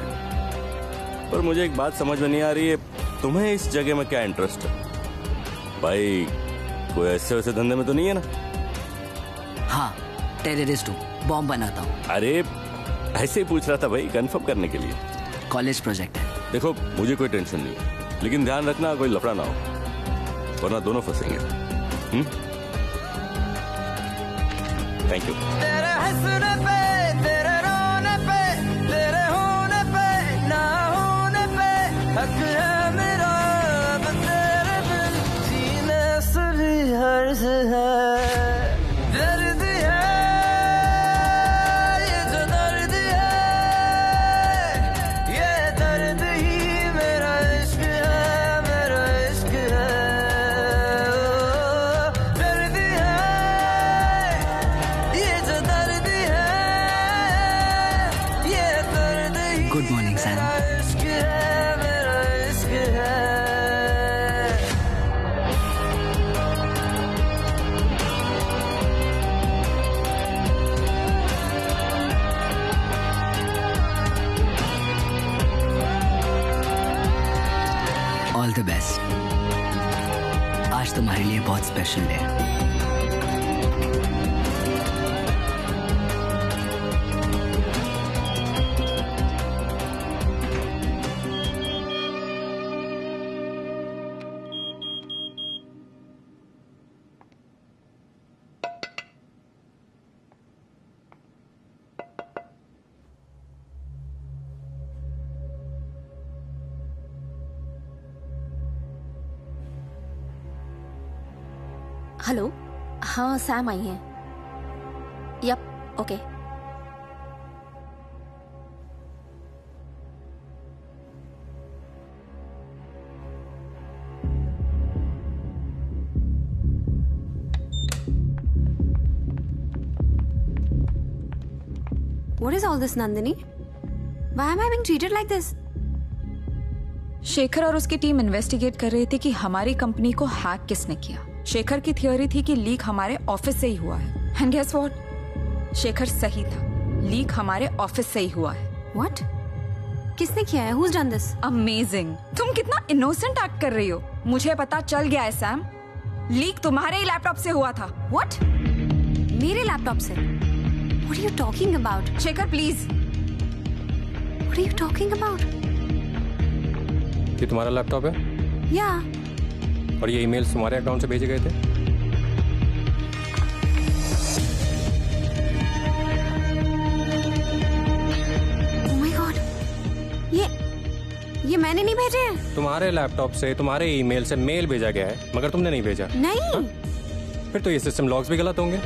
पर मुझे एक बात समझ में नहीं आ रही है, तुम्हें इस जगह में क्या इंटरेस्ट है? भाई कोई ऐसे वैसे धंधे में तो नहीं है ना? हाँ, टेररिस्ट हूँ, बॉम्ब बनाता हूँ। अरे ऐसे ही पूछ रहा था भाई, कंफर्म करने के लिए। कॉलेज प्रोजेक्ट है। देखो मुझे कोई टेंशन नहीं है, लेकिन ध्यान रखना कोई लफड़ा ना हो, वरना दोनों फंसेंगे। Thank you. तेरे हंसने पे, तेरे रोने पे, तेरे होने पे, ना होने पे हक है मेरा, अब तेरे बिन जीने से भी हर्ज है। दर्द है ये जो दर्द है, ये दर्द ही मेरा इश्क है, मेरा इश्क है। दर्द है ये जो दर्द है, ये दर्द ही गुड मॉर्निंग सैम। मेरा इश्क है, मेरा इश्क है। All the best. आज तुम्हारे लिए बहुत स्पेशल डे है। हेलो, हाँ सैम आई है। Yup, okay. What is all this, Nandini? Why am I being treated like this? Shekhar और उसकी टीम इन्वेस्टिगेट कर रही थी कि हमारी कंपनी को हैक किसने किया। शेखर की थियोरी थी कि लीक हमारे ऑफिस से ही हुआ है। And guess what? शेखर सही था, लीक हमारे ऑफिस से ही हुआ है। What? किसने किया है? Who's done this? अमेजिंग। तुम कितना इनोसेंट एक्ट कर रही हो। मुझे पता चल गया है सैम, लीक तुम्हारे ही लैपटॉप से हुआ था। What? मेरे लैपटॉप से? What are you talking about? Shekhar please. What are you talking about? ये तुम्हारा लैपटॉप है? Yeah. और ये ईमेल्स तुम्हारे अकाउंट से भेजे गए थे? Oh my God. ये मैंने नहीं भेजे हैं। तुम्हारे लैपटॉप से, तुम्हारे ईमेल से मेल भेजा गया है, मगर तुमने नहीं भेजा। नहीं। हा? फिर तो ये सिस्टम लॉग्स भी गलत होंगे।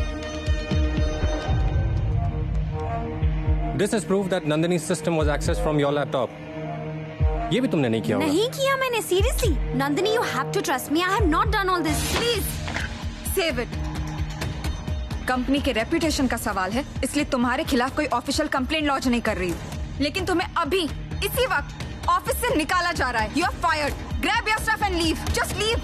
This is proof that Nandini's system was accessed from your laptop. ये भी तुमने नहीं किया होगा। नहीं किया मैंने, seriously. Nandini, you have to trust me. I have not done all this. Please save it. Company के रेपुटेशन का सवाल है, इसलिए तुम्हारे खिलाफ कोई ऑफिशियल कंप्लेंट लॉन्च नहीं कर रही हूँ। लेकिन तुम्हें अभी इसी वक्त ऑफिस से निकाला जा रहा है। You are fired. Grab your stuff and leave. Just leave.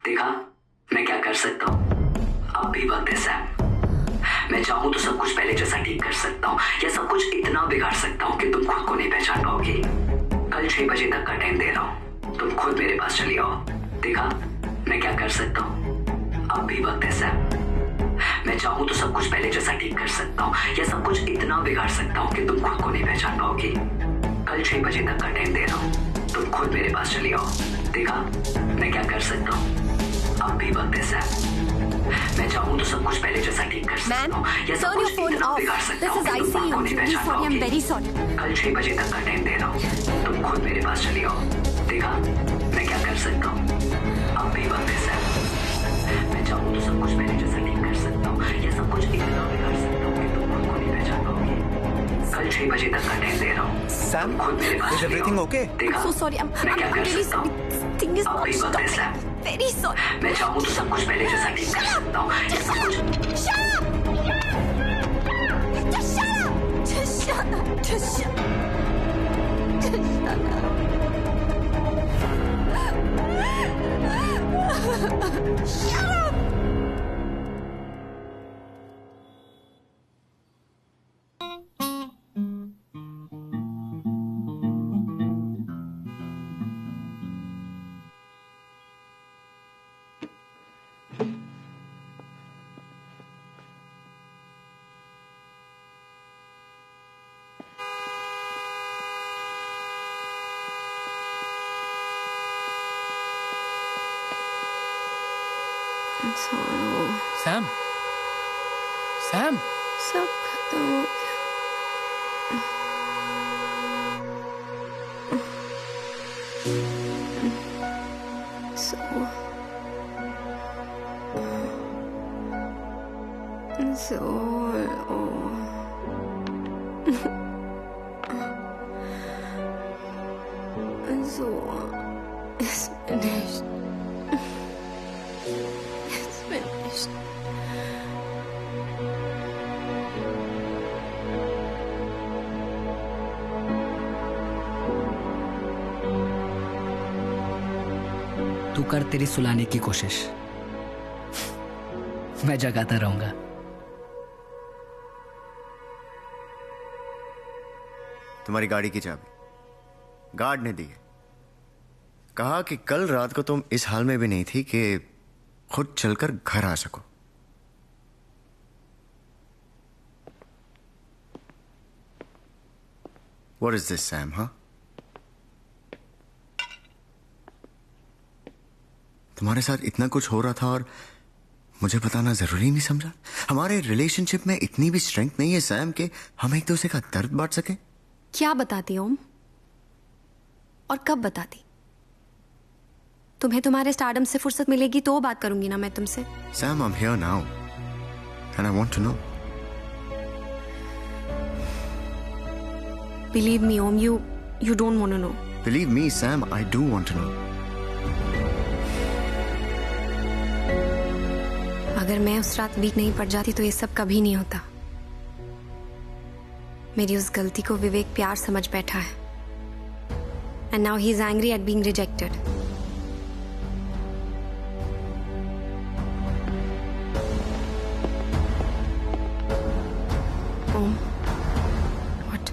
देखा मैं क्या कर सकता हूँ। अब भी वक्त है सैम। मैं चाहूँ तो सब कुछ पहले जैसा ठीक कर सकता हूँ, या सब कुछ इतना बिगाड़ सकता हूँ कि तुम खुद को नहीं पहचान पाओगे। कल 6 बजे तक का टाइम दे रहा हूँ, तुम खुद मेरे पास चली आओ। देखा मैं क्या कर सकता हूँ। अब भी वक्त है सैम। मैं चाहूँ तो सब कुछ पहले जैसा ठीक कर सकता हूँ, या सब कुछ इतना बिगाड़ सकता हूँ कि तुम खुद को नहीं पहचान पाओगी। कल 6 बजे तक का टाइम दे रहा हूँ, तुम खुद मेरे पास चली आओ। देखा मैं क्या कर सकता हूँ? अब भी वक्त है सैम। मैं चाहूँ तो सब कुछ पहले जैसा ठीक कर सकता हूँ, या सब कुछ इतना बिगाड़ सकता हूँ कि तुम खुद को नहीं पहचान पाओगी। कल 6 बजे तक का टाइम दे रहा हूँ, तुम खुद मेरे पास चली आओ। देखा मैं क्या कर सकता हूँ? अब भी वक्त है सैम। मैं चाहूँ तो सब कुछ पहले जैसा ठीक कर सकता हूँ, या सब कुछ इतना बिगाड़ सकता हूँ कि तुम खुद को नहीं पहचान पाओगी। कल 6 बजे तक का टाइम दे रहा हूँ, सैम खुद मेरे पास चली आओ। देखा So sorry, I'm मैं क्या कर really सकता हूँ? sorry. This thing is अब not भी वक्त है सैम। very sorry. मैं चाहूँ तो सब कुछ पहले जैसा ठीक कर सकता हूँ, या सब कुछ Shut up! Just shut up! Just shut up! Just shut up! Just shut up! Shut up! Sam, Sam, सब खत्म हो गया। So it's finished. It's finished. तू कर तेरी सुलाने की कोशिश, मैं जगाता रहूंगा। तुम्हारी गाड़ी की चाबी गार्ड ने दी है। कहा कि कल रात को तुम इस हाल में भी नहीं थी कि खुद चलकर घर आ सको। What is this, Sam? हाँ, तुम्हारे साथ इतना कुछ हो रहा था और मुझे बताना जरूरी नहीं समझा? हमारे रिलेशनशिप में इतनी भी स्ट्रेंथ नहीं है सैम कि हम एक दूसरे का दर्द बांट सके। क्या बताती ओम, और कब बताती? तुम्हें तुम्हारे स्टारडम से फुर्सत मिलेगी तो बात करूंगी ना मैं तुमसे। Sam, I'm here now and I want to know. Believe me, Om, you don't want to know. Believe me, Sam, I do want to know. अगर मैं उस रात वीक नहीं पड़ जाती तो ये सब कभी नहीं होता। मेरी उस गलती को विवेक प्यार समझ बैठा है। And now he's angry at being rejected. Om, what?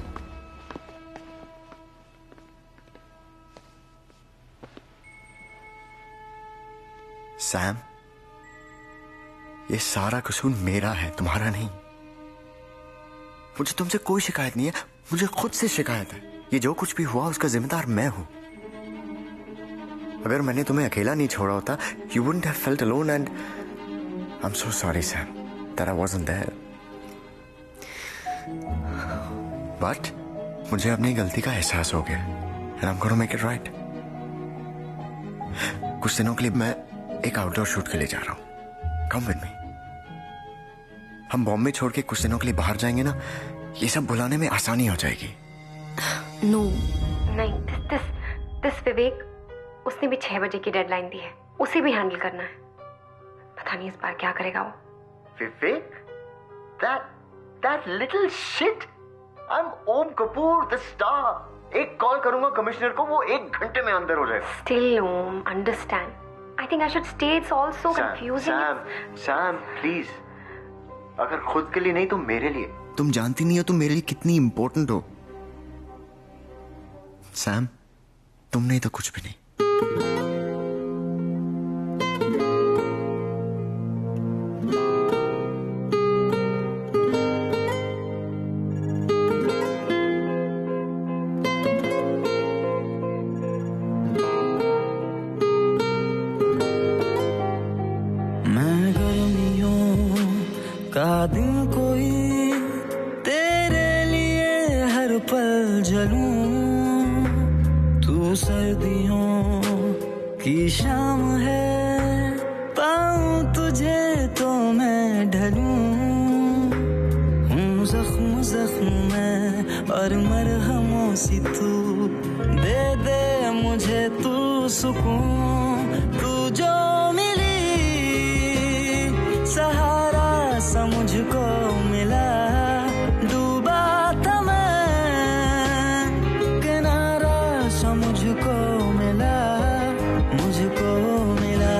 Sam, ये सारा कसूर मेरा है, तुम्हारा नहीं। मुझे तुमसे कोई शिकायत नहीं है, मुझे खुद से शिकायत है। ये जो कुछ भी हुआ उसका जिम्मेदार मैं हूं। अगर मैंने तुम्हें अकेला नहीं छोड़ा होता, you wouldn't have felt alone and I'm so sorry, Sam, that I wasn't there. But मुझे अपनी गलती का एहसास हो गया and I'm gonna make it right. कुछ दिनों के लिए मैं एक आउटडोर शूट के लिए जा रहा हूं। Come with me. हम बॉम्बे छोड़ के कुछ दिनों के लिए बाहर जाएंगे ना, ये सब भुलाने में आसानी हो जाएगी। नो नहीं, दिस विवेक, उसने भी 6 बजे की डेडलाइन दी है, उसे भी हैंडल करना है। पता नहीं इस बार क्या करेगा वो। विवेक, that little shit. I'm Om Kapoor, the star. एक कॉल करूंगा कमिश्नर को, वो 1 घंटे में अंदर हो जाएगा। Still, Om, understand. I think I should stay. It's all so confusing. Sam, please. अगर खुद के लिए नहीं तो मेरे लिए। तुम जानती नहीं हो तुम मेरे लिए कितनी इंपॉर्टेंट हो। सैम, तुम नहीं तो कुछ भी नहीं। नई शाम है, पाऊं तुझे तो मैं ढलूं, हूँ जख्म जख्म में और मरहमों सी तू, दे दे मुझे तू सुकून, तू जो मिली सहारा सा मुझको मिला, डूबा था मैं किनारा सा मुझको मिला, मुझको मिला,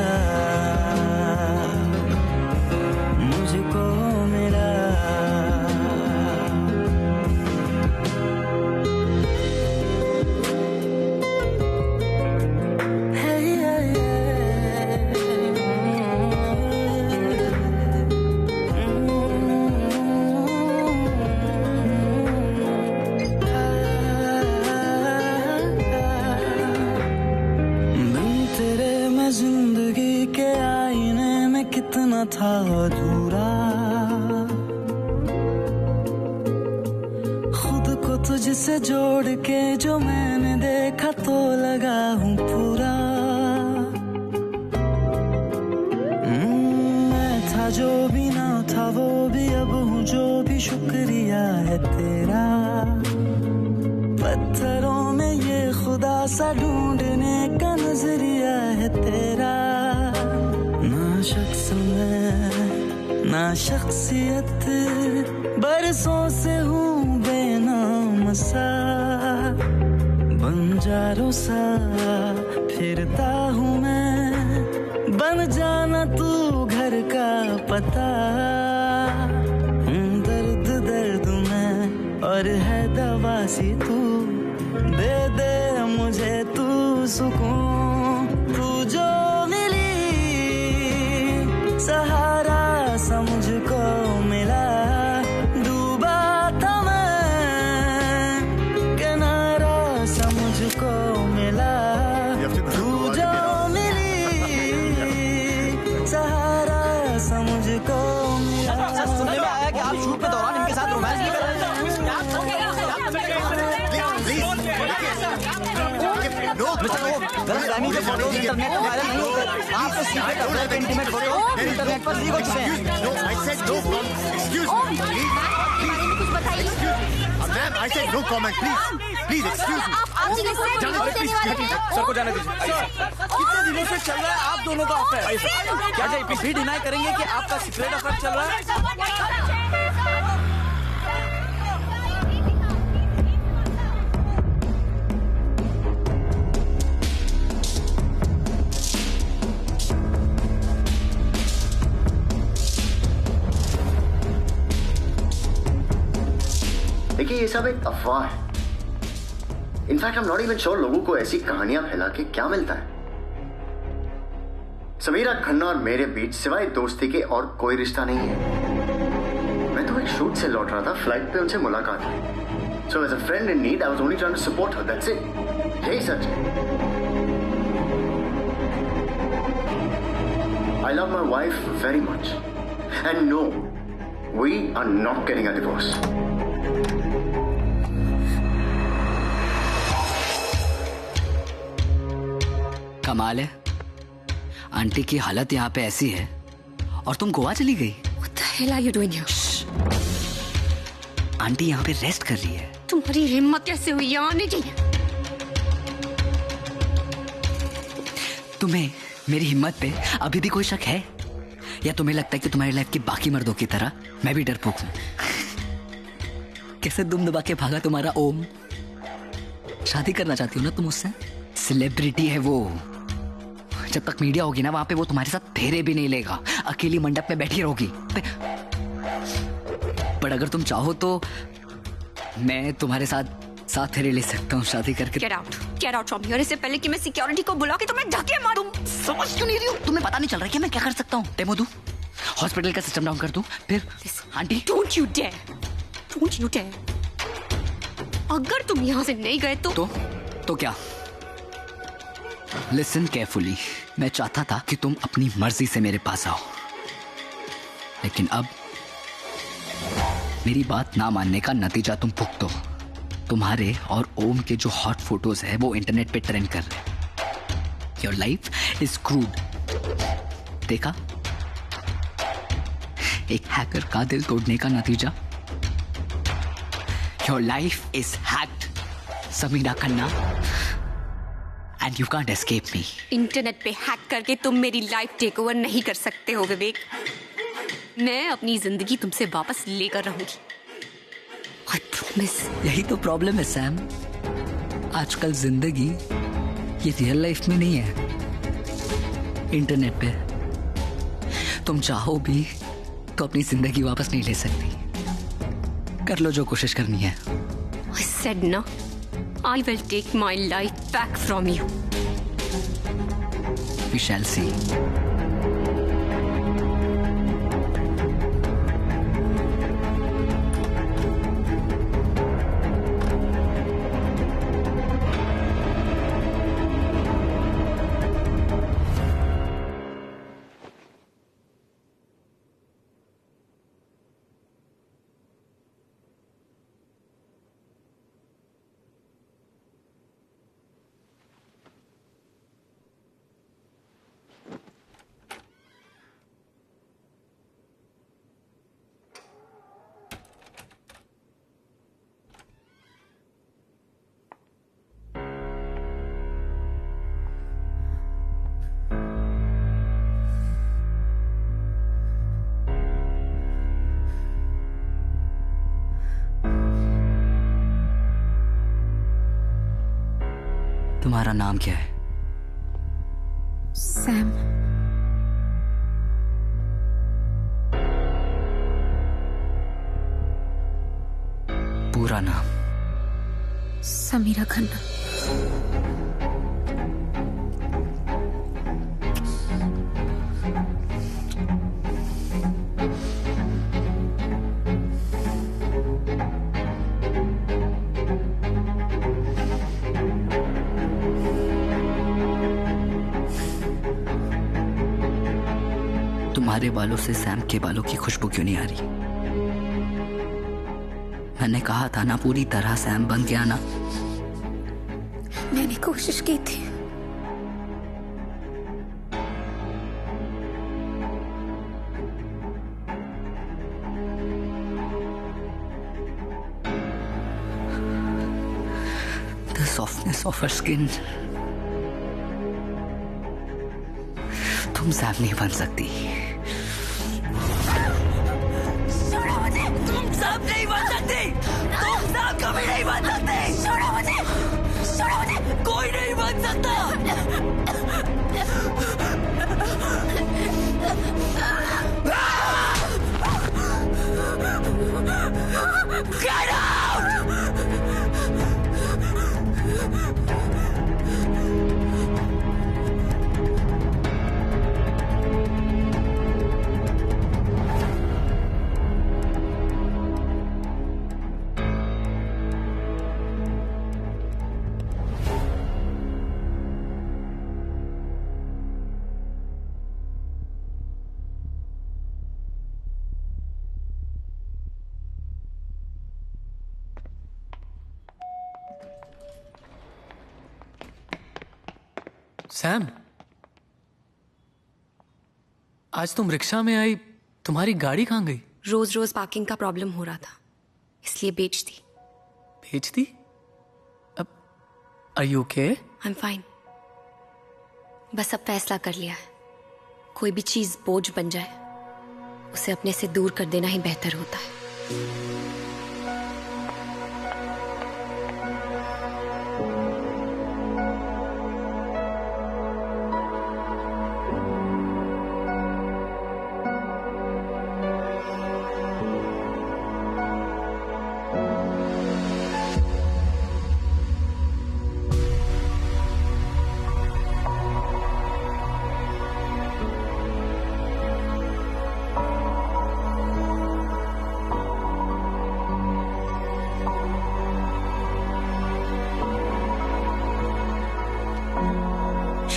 मुझको मिला। जिंदगी के आईने में कितना था अधूरा, खुद को तुझसे जोड़ के जो मैंने देखा तो लगा हूँ पूरा। मैं था जो भी ना था वो भी अब हूँ जो भी, शुक्रिया है तेरा। पत्थरों में ये खुदा सा ढूंढने का नजरिया है तेरा। ना शख्स में ना शख्सियत, बरसों से हूँ बेनाम सा, बंजारों सा फिरता हूँ मैं, बन जाना तू घर का पता। दर्द दर्द में और है दवा सी तू, दे दे मुझे तू सुकून, तू जो मिली सहारा सा मुझको मिला, डूबा था मैं किनारा सा मुझको मिला, तू जो मिली सहारा सा मुझको मिला। सुनने में आया कि आप शूट के दौरान इनके साथ रोमांस भी कर रहे हैं। गलत फहमी के फोटोज इंटरनेट पर वायरल नहीं होते। आपको सीक्रेट अफेयर के इंटीमेट फोटो इंटरनेट पर लीक हो चुके हैं। कुछ बताइए। Ma'am, I said no comment, please excuse me. Sir को जाने दीजिए। कितने दिनों से चल रहा है आप दोनों का अफेयर? क्या आप भी डिनाई करेंगे कि आपका सीक्रेट अफेयर चल रहा है? देखिए, ये सब एक अफवाह है। In fact I am not even sure लोगों को ऐसी कहानियां फैला के क्या मिलता है। समीरा खन्ना और मेरे बीच सिवाय दोस्ती के और कोई रिश्ता नहीं है। मैं तो एक शूट से लौट रहा था, फ्लाइट पे उनसे मुलाकात हुई। So as a friend in need I was only trying to support her, that's it. यही सच है। I love my wife very much and no, we are not getting a divorce. कमाल है, आंटी की हालत यहाँ पे ऐसी है और तुम गोवा चली गई। What the hell are you doing here? Aunty यहाँ पे रेस्ट कर रही है। तुम्हारी हिम्मत कैसे हुई यहाँ आने की? तुम्हें मेरी हिम्मत पे अभी भी कोई शक है, या तुम्हें लगता है कि तुम्हारी लाइफ के बाकी मर्दों की तरह मैं भी डरपोक हूँ? कैसे दुम दबा के भागा तुम्हारा ओम। शादी करना चाहती हो ना तुम उससे? सेलिब्रिटी है वो, जब तक मीडिया होगी ना वहां पे वो तुम्हारे साथ फेरे भी नहीं लेगा, अकेली मंडप में बैठी रहोगी। पर अगर तुम चाहो तो मैं तुम्हारे साथ फेरे ले सकता हूँ शादी करके। Get out from here। इससे पहले कि मैं सिक्योरिटी को बुला के तुम्हें धक्के मारूं। समझ क्यों नहीं रही हो? तुम्हें पता नहीं चल रहा कि मैं क्या कर सकता हूँ? डेमो दूं, हॉस्पिटल का सिस्टम डाउन कर दूं, फिर आंटी। Don't you dare। अगर तुम यहाँ से नहीं गए तो क्या? लिसन केयरफुली, मैं चाहता था कि तुम अपनी मर्जी से मेरे पास आओ, लेकिन अब मेरी बात ना मानने का नतीजा तुम भुगतो। तुम्हारे और ओम के जो हॉट फोटोज है वो इंटरनेट पे ट्रेंड कर रहे हैं। Your life is crude. देखा, एक हैकर का दिल तोड़ने का नतीजा। Your life is hacked, Samira Khanna, and you can't escape me. Internet पे हैक करके तुम मेरी लाइफ टेक ओवर नहीं कर सकते हो विवेक। मैं अपनी जिंदगी तुमसे वापस लेकर रहूंगी, आई प्रॉमिस। यही तो प्रॉब्लम है सैम, आजकल जिंदगी ये रियल लाइफ में नहीं है, इंटरनेट पे। तुम चाहो भी तो अपनी जिंदगी वापस नहीं ले सकती। कर लो जो कोशिश करनी है। I said no. I will take my life back from you. We shall see. तुम्हारा नाम क्या है? सैम। पूरा नाम? समीरा खन्ना। तुम्हारे बालों से सैम के बालों की खुशबू क्यों नहीं आ रही? मैंने कहा था ना पूरी तरह सैम बन गया ना। मैंने कोशिश की थी। The softness of her skin. तुम सैम नहीं बन सकती। तुम सब नहीं बन सकती, तुम सब कभी नहीं बन सकते। छोड़ो मुझे, कोई नहीं बन सकता। Get out! सैम, आज तुम रिक्शा में आई, तुम्हारी गाड़ी कहाँ गई? रोज रोज पार्किंग का प्रॉब्लम हो रहा था, इसलिए बेच दी। बेच दी? अब are you okay? I am fine. बस अब फैसला कर लिया है, कोई भी चीज बोझ बन जाए उसे अपने से दूर कर देना ही बेहतर होता है।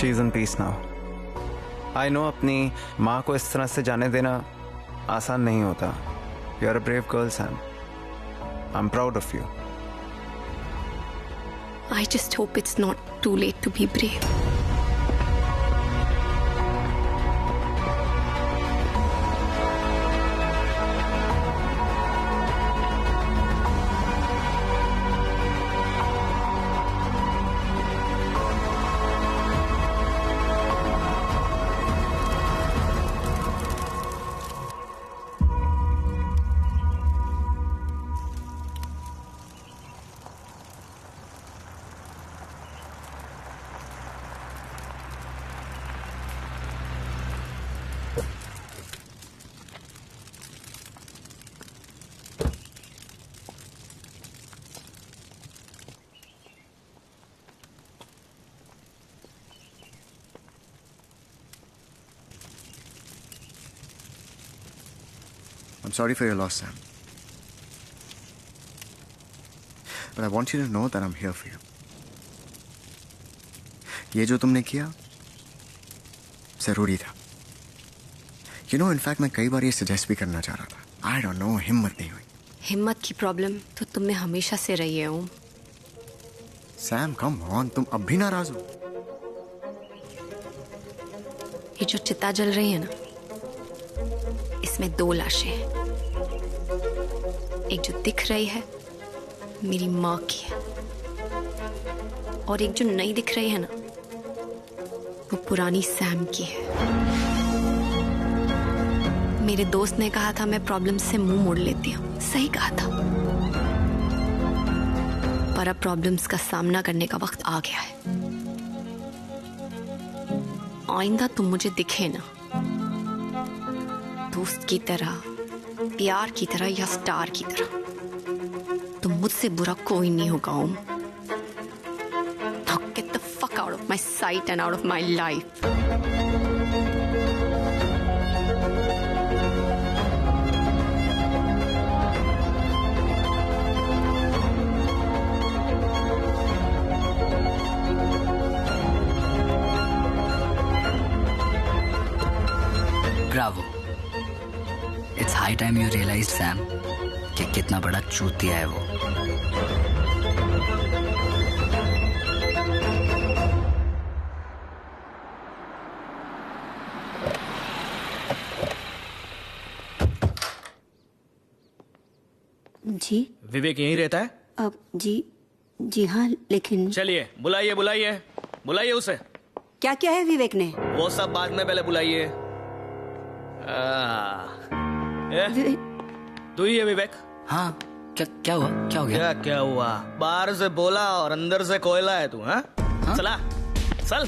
She is in peace now. I know अपनी माँ को इस तरह से जाने देना आसान नहीं होता. You are a brave girl, Sam. I'm proud of you. I just hope it's not too late to be brave. I'm sorry for your loss, Sam. But I want you to know that I'm here for you. ये जो तुमने किया जरूरी था. You know, in fact, मैं कई बार ये सजेस्ट भी करना चाह रहा था. I don't know, हिम्मत नहीं हुई. हिम्मत की प्रॉब्लम तो तुम में हमेशा से रही है ओम. Sam, come on, तुम अब भी नाराज हो. ये जो चिता जल रही है ना, इसमें 2 लाशें हैं. एक जो दिख रही है मेरी माँ की है, और एक जो नहीं दिख रही है ना, वो पुरानी सैम की है. मेरे दोस्त ने कहा था मैं प्रॉब्लम से मुंह मोड़ लेती हूँ. सही कहा था, पर अब प्रॉब्लम्स का सामना करने का वक्त आ गया है. आइंदा तुम मुझे दिखे ना, दोस्त की तरह, प्यार की तरह या स्टार की तरह, तो मुझसे बुरा कोई नहीं होगा ओम. Now get the fuck out of my sight and out of my life. Bravo. It's high time you realized, Sam, कि कितना बड़ा चूतिया है वो. जी विवेक यहीं रहता है? अब जी हाँ, लेकिन चलिए बुलाइए बुलाइए बुलाइए उसे. क्या क्या है विवेक ने? वो सब बाद में, पहले बुलाइए. तू ही है विवेक? हाँ. क्या हुआ? क्या हो गया? क्या हुआ? बाहर से बोला और अंदर से कोयला है तू. हाँ? चला चल.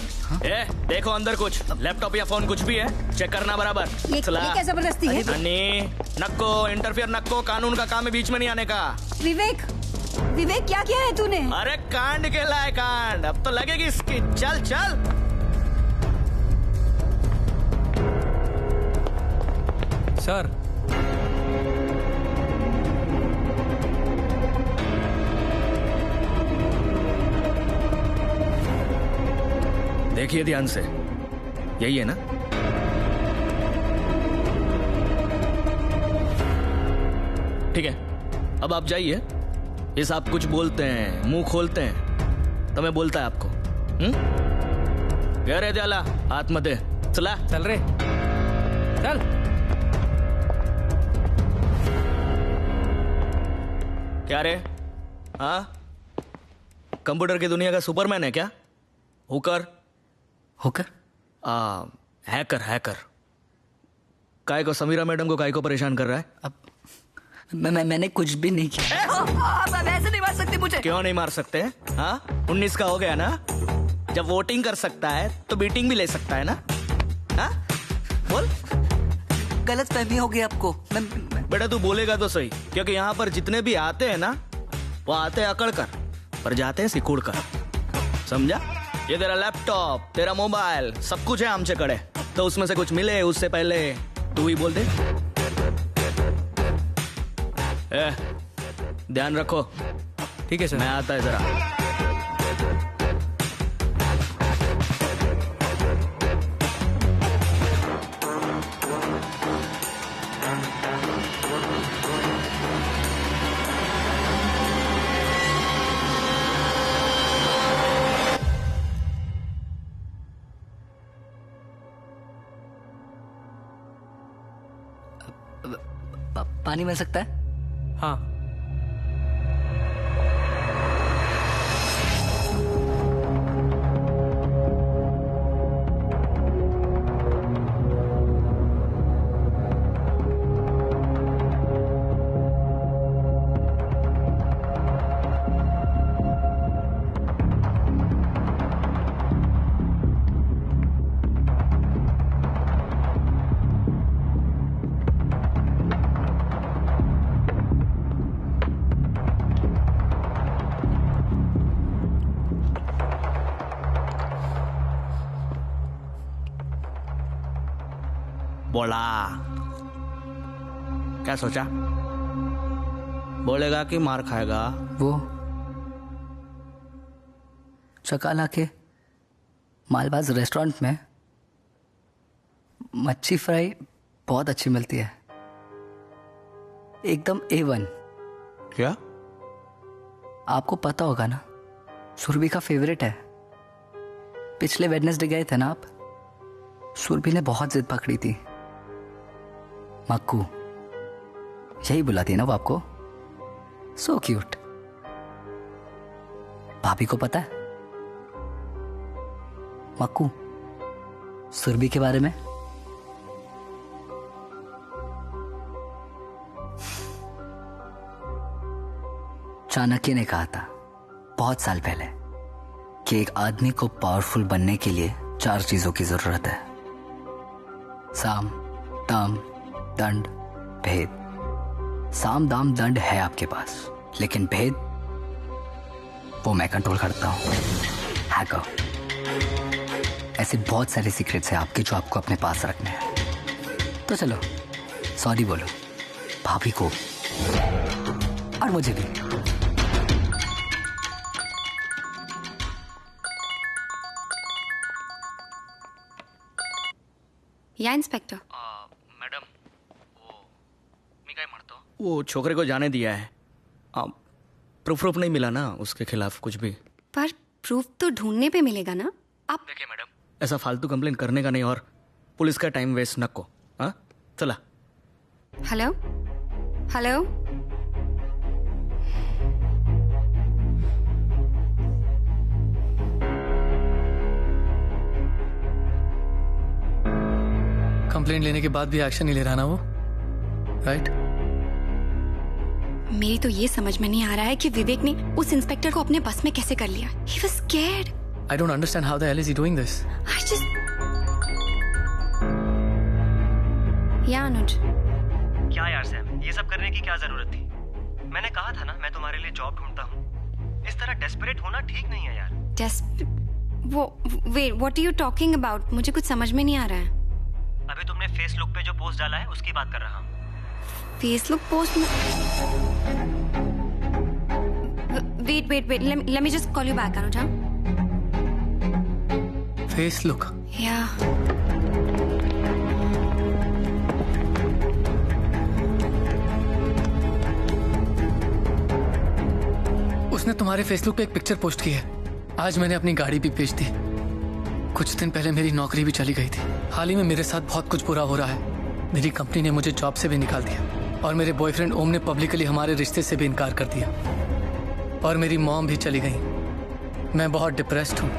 देखो अंदर कुछ लैपटॉप या फोन कुछ भी है, चेक करना बराबर. ये क्या जबरदस्ती है? नक्को इंटरफियर नक्को, कानून का काम है, बीच में नहीं आने का. विवेक क्या किया है तूने? अरे कांड केला है कांड, अब तो लगेगी इसकी. चल चल. सर, देखिए ध्यान से, यही है ना? ठीक है, अब आप जाइए. ये सब कुछ बोलते हैं, मुंह खोलते हैं, तो मैं बोलता है आपको. रे जाला हाथ मत दे. चला चल रे चल. क्या रे? हाँ, कंप्यूटर की दुनिया का सुपरमैन है क्या? Hooker hacker. काय को समीरा मैडम को काय को परेशान कर रहा है? अब मैंने कुछ भी नहीं किया. आप ऐसे नहीं मार सकते मुझे. क्यों नहीं मार सकते? हाँ, 19 का हो गया ना, जब वोटिंग कर सकता है तो बीटिंग भी ले सकता है ना. हाँ बोल. गलत फहमी होगी आपको. बेटा तू बोलेगा तो सही, क्योंकि यहाँ पर जितने भी आते हैं ना, वो आते हैं अकड़ कर, पर जाते हैं सिकुड़ कर. समझा? ये तेरा लैपटॉप, तेरा मोबाइल, सब कुछ है आमचे कड़े, तो उसमें से कुछ मिले उससे पहले तू ही बोल दे. ध्यान रखो. ठीक है सर. मैं आता है जरा. पानी मिल सकता है? हाँ. बोला क्या सोचा? बोलेगा कि मार खाएगा? वो चकाला के मालबाज रेस्टोरेंट में मच्छी फ्राई बहुत अच्छी मिलती है, एकदम A1। क्या? आपको पता होगा ना, सुरभि का फेवरेट है। पिछले वेडनेसडे गए थे ना आप, सुरभि ने बहुत जिद पकड़ी थी। मक्कू यही बुलाती है ना वो आपको, सो क्यूट। भाभी को पता है मक्कू सुरभि के बारे में? चाणक्य ने कहा था बहुत साल पहले कि एक आदमी को पावरफुल बनने के लिए 4 चीजों की जरूरत है, साम दाम दंड भेद। साम दाम दंड है आपके पास, लेकिन भेद वो मैं कंट्रोल करता हूं, हैकर। ऐसे बहुत सारे सीक्रेट्स हैं आपके जो आपको अपने पास रखने हैं। तो चलो सॉरी बोलो भाभी को और मुझे भी। या इंस्पेक्टर? मैडम वो छोकरे को जाने दिया है। प्रूफ नहीं मिला ना उसके खिलाफ कुछ भी। पर प्रूफ तो ढूंढने पे मिलेगा ना। आप देखिए मैडम, ऐसा फालतू कंप्लेन करने का नहीं और पुलिस का टाइम वेस्ट न को। हाँ चला। हेलो हेलो, कंप्लेंट लेने के बाद भी एक्शन नहीं ले रहा ना वो, राइट? मेरी तो ये समझ में नहीं आ रहा है कि विवेक ने उस इंस्पेक्टर को अपने बस में कैसे कर लिया। He was scared. I don't understand how the hell is he doing this. I just... या अनुज। क्या यार सैम, ये सब करने की क्या जरूरत थी? मैंने कहा था ना मैं तुम्हारे लिए जॉब ढूंढता हूँ। इस तरह डेस्परेट होना ठीक नहीं है यार। Wait, what are you talking about? मुझे कुछ समझ में नहीं आ रहा है। अभी तुमने फेसबुक पे जो पोस्ट डाला है उसकी बात कर रहा हूँ। फेसबुक पोस्ट में? Wait. Let me just call you back, Anuj. Facebook? या उसने तुम्हारे फेसबुक पे एक पिक्चर पोस्ट की है। आज मैंने अपनी गाड़ी भी बेच दी। कुछ दिन पहले मेरी नौकरी भी चली गई थी। हाल ही में मेरे साथ बहुत कुछ बुरा हो रहा है। मेरी कंपनी ने मुझे जॉब से भी निकाल दिया और मेरे बॉयफ्रेंड ओम ने पब्लिकली हमारे रिश्ते से भी इनकार कर दिया और मेरी मॉम भी चली गई। मैं बहुत डिप्रेस्ड हूँ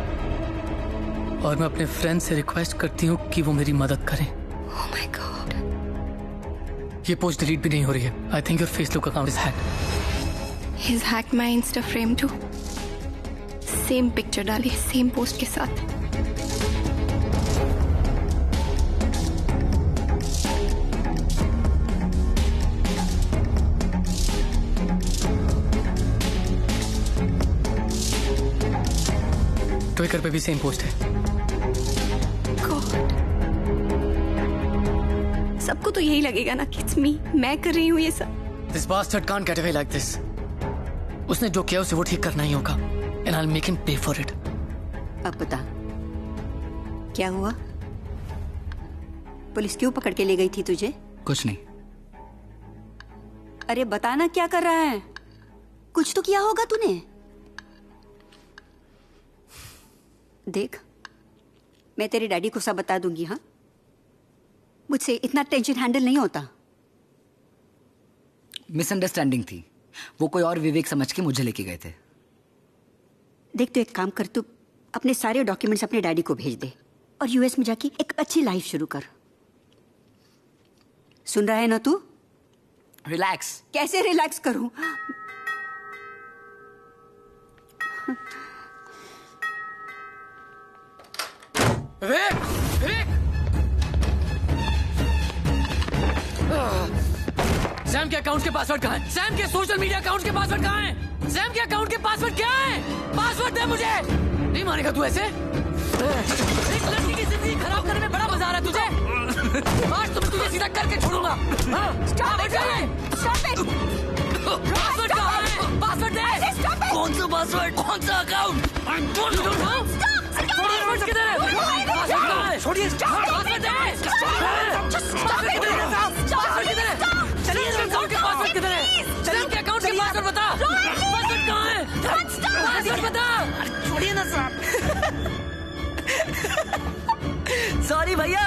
और मैं अपने फ्रेंड से रिक्वेस्ट करती हूँ कि वो मेरी मदद करें। Oh my God. ये पोस्ट डिलीट भी नहीं हो रही है। I think your Facebook account is hacked. He's hacked my Insta frame too. Same picture डाली, सेम पोस्ट के साथ। ट्विटर पे भी सेम पोस्ट है। God. सबको तो यही लगेगा ना कि it's me, मैं कर रही हूँ ये सब। This bastard can't get away like this. उसने जो किया उसे वो ठीक करना ही होगा। And I'll make him pay for it. अब बता क्या हुआ? पुलिस क्यों पकड़ के ले गई थी तुझे? कुछ नहीं। अरे बताना क्या कर रहा है? कुछ तो किया होगा तूने। देख, मैं तेरे डैडी को सब बता दूंगी। हाँ, मुझसे इतना टेंशन हैंडल नहीं होता। मिसअंडरस्टैंडिंग थी। वो कोई और विवेक समझ के मुझे लेके गए थे। देख, तो एक काम कर, तू अपने सारे डॉक्यूमेंट्स अपने डैडी को भेज दे और यूएस में जाके एक अच्छी लाइफ शुरू कर। सुन रहा है ना तू? रिलैक्स। कैसे रिलैक्स करूं? सैम के अकाउंट के पासवर्ड कहाँ है? सैम के सोशल मीडिया अकाउंट के पासवर्ड कहाँ है? सैम के अकाउंट के पासवर्ड क्या है? पासवर्ड दे मुझे। नहीं मानेगा तू ऐसे? एक लड़की की जिंदगी खराब करने में बड़ा मजा आ रहा है तुझे? आज तो मैं तुझे सीधा करके छोड़ूंगा। दूंगा। पासवर्ड कहाँ है? पासवर्ड दे। कौन सा पासवर्ड? कौन सा अकाउंट? पासवर्ड किधर है? पासवर्ड कहाँ है? छोड़िए। पासवर्ड दे। पासवर्ड किधर है? चलिए अकाउंट के पासवर्ड किधर है? चलिए उनके अकाउंट के पासवर्ड बता। पासवर्ड कहाँ है? पासवर्ड बता। छोड़िए ना साहब। सॉरी भैया।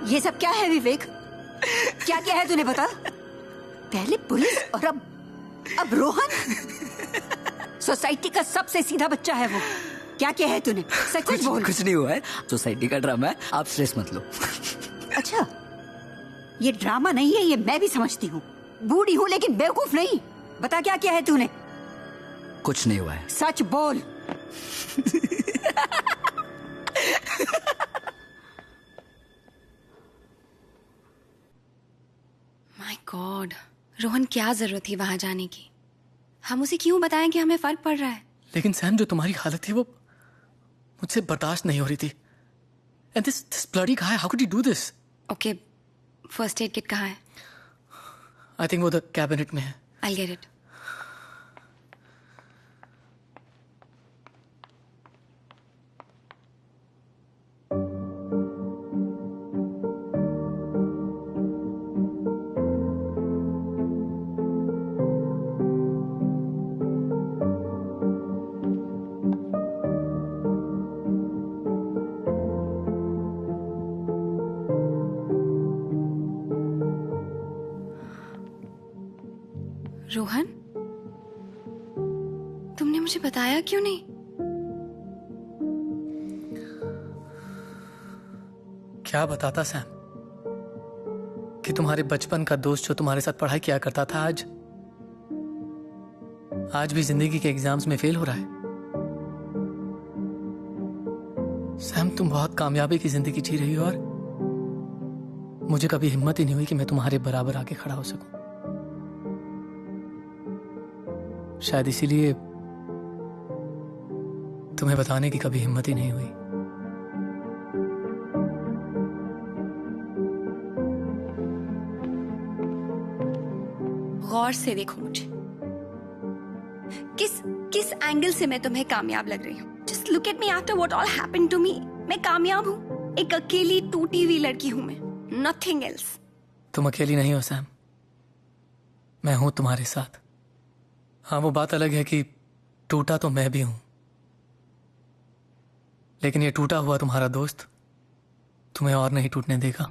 ये सब क्या है विवेक? क्या क्या है तूने बता? पहले पुलिस और अब रोहन। सोसाइटी का सबसे सीधा बच्चा है वो। क्या क्या है तूने? सच बोल। कुछ नहीं हुआ है, सोसाइटी का ड्रामा है, आप स्ट्रेस मत लो। अच्छा, ये ड्रामा नहीं है, ये मैं भी समझती हूँ। बूढ़ी हूँ लेकिन बेवकूफ नहीं। बता क्या क्या है तूने? कुछ नहीं हुआ है। सच बोल। माय गॉड, रोहन क्या जरूरत थी वहां जाने की? हम उसे क्यों बताएं कि हमें फर्क पड़ रहा है? लेकिन सैम, जो तुम्हारी हालत थी वो मुझसे बर्दाश्त नहीं हो रही थी। And this bloody guy, how could he do this? Okay, first aid kit कहाँ है? I think वो द कैबिनेट में है। I'll get it. रोहन, तुमने मुझे बताया क्यों नहीं? क्या बताता सैम कि तुम्हारे बचपन का दोस्त जो तुम्हारे साथ पढ़ाई किया करता था आज भी जिंदगी के एग्जाम्स में फेल हो रहा है। सैम, तुम बहुत कामयाबी की जिंदगी जी रही हो और मुझे कभी हिम्मत ही नहीं हुई कि मैं तुम्हारे बराबर आके खड़ा हो सकूं। शायद इसीलिए तुम्हें बताने की कभी हिम्मत ही नहीं हुई। गौर से देखो मुझे। किस एंगल से मैं तुम्हें कामयाब लग रही हूँ? Just look at me after what all happened to me. मैं कामयाब हूँ, एक अकेली टूटी हुई लड़की हूँ मैं, नथिंग एल्स। तुम अकेली नहीं हो सैम, मैं हूं तुम्हारे साथ। हाँ, वो बात अलग है कि टूटा तो मैं भी हूं, लेकिन ये टूटा हुआ तुम्हारा दोस्त तुम्हें और नहीं टूटने देगा।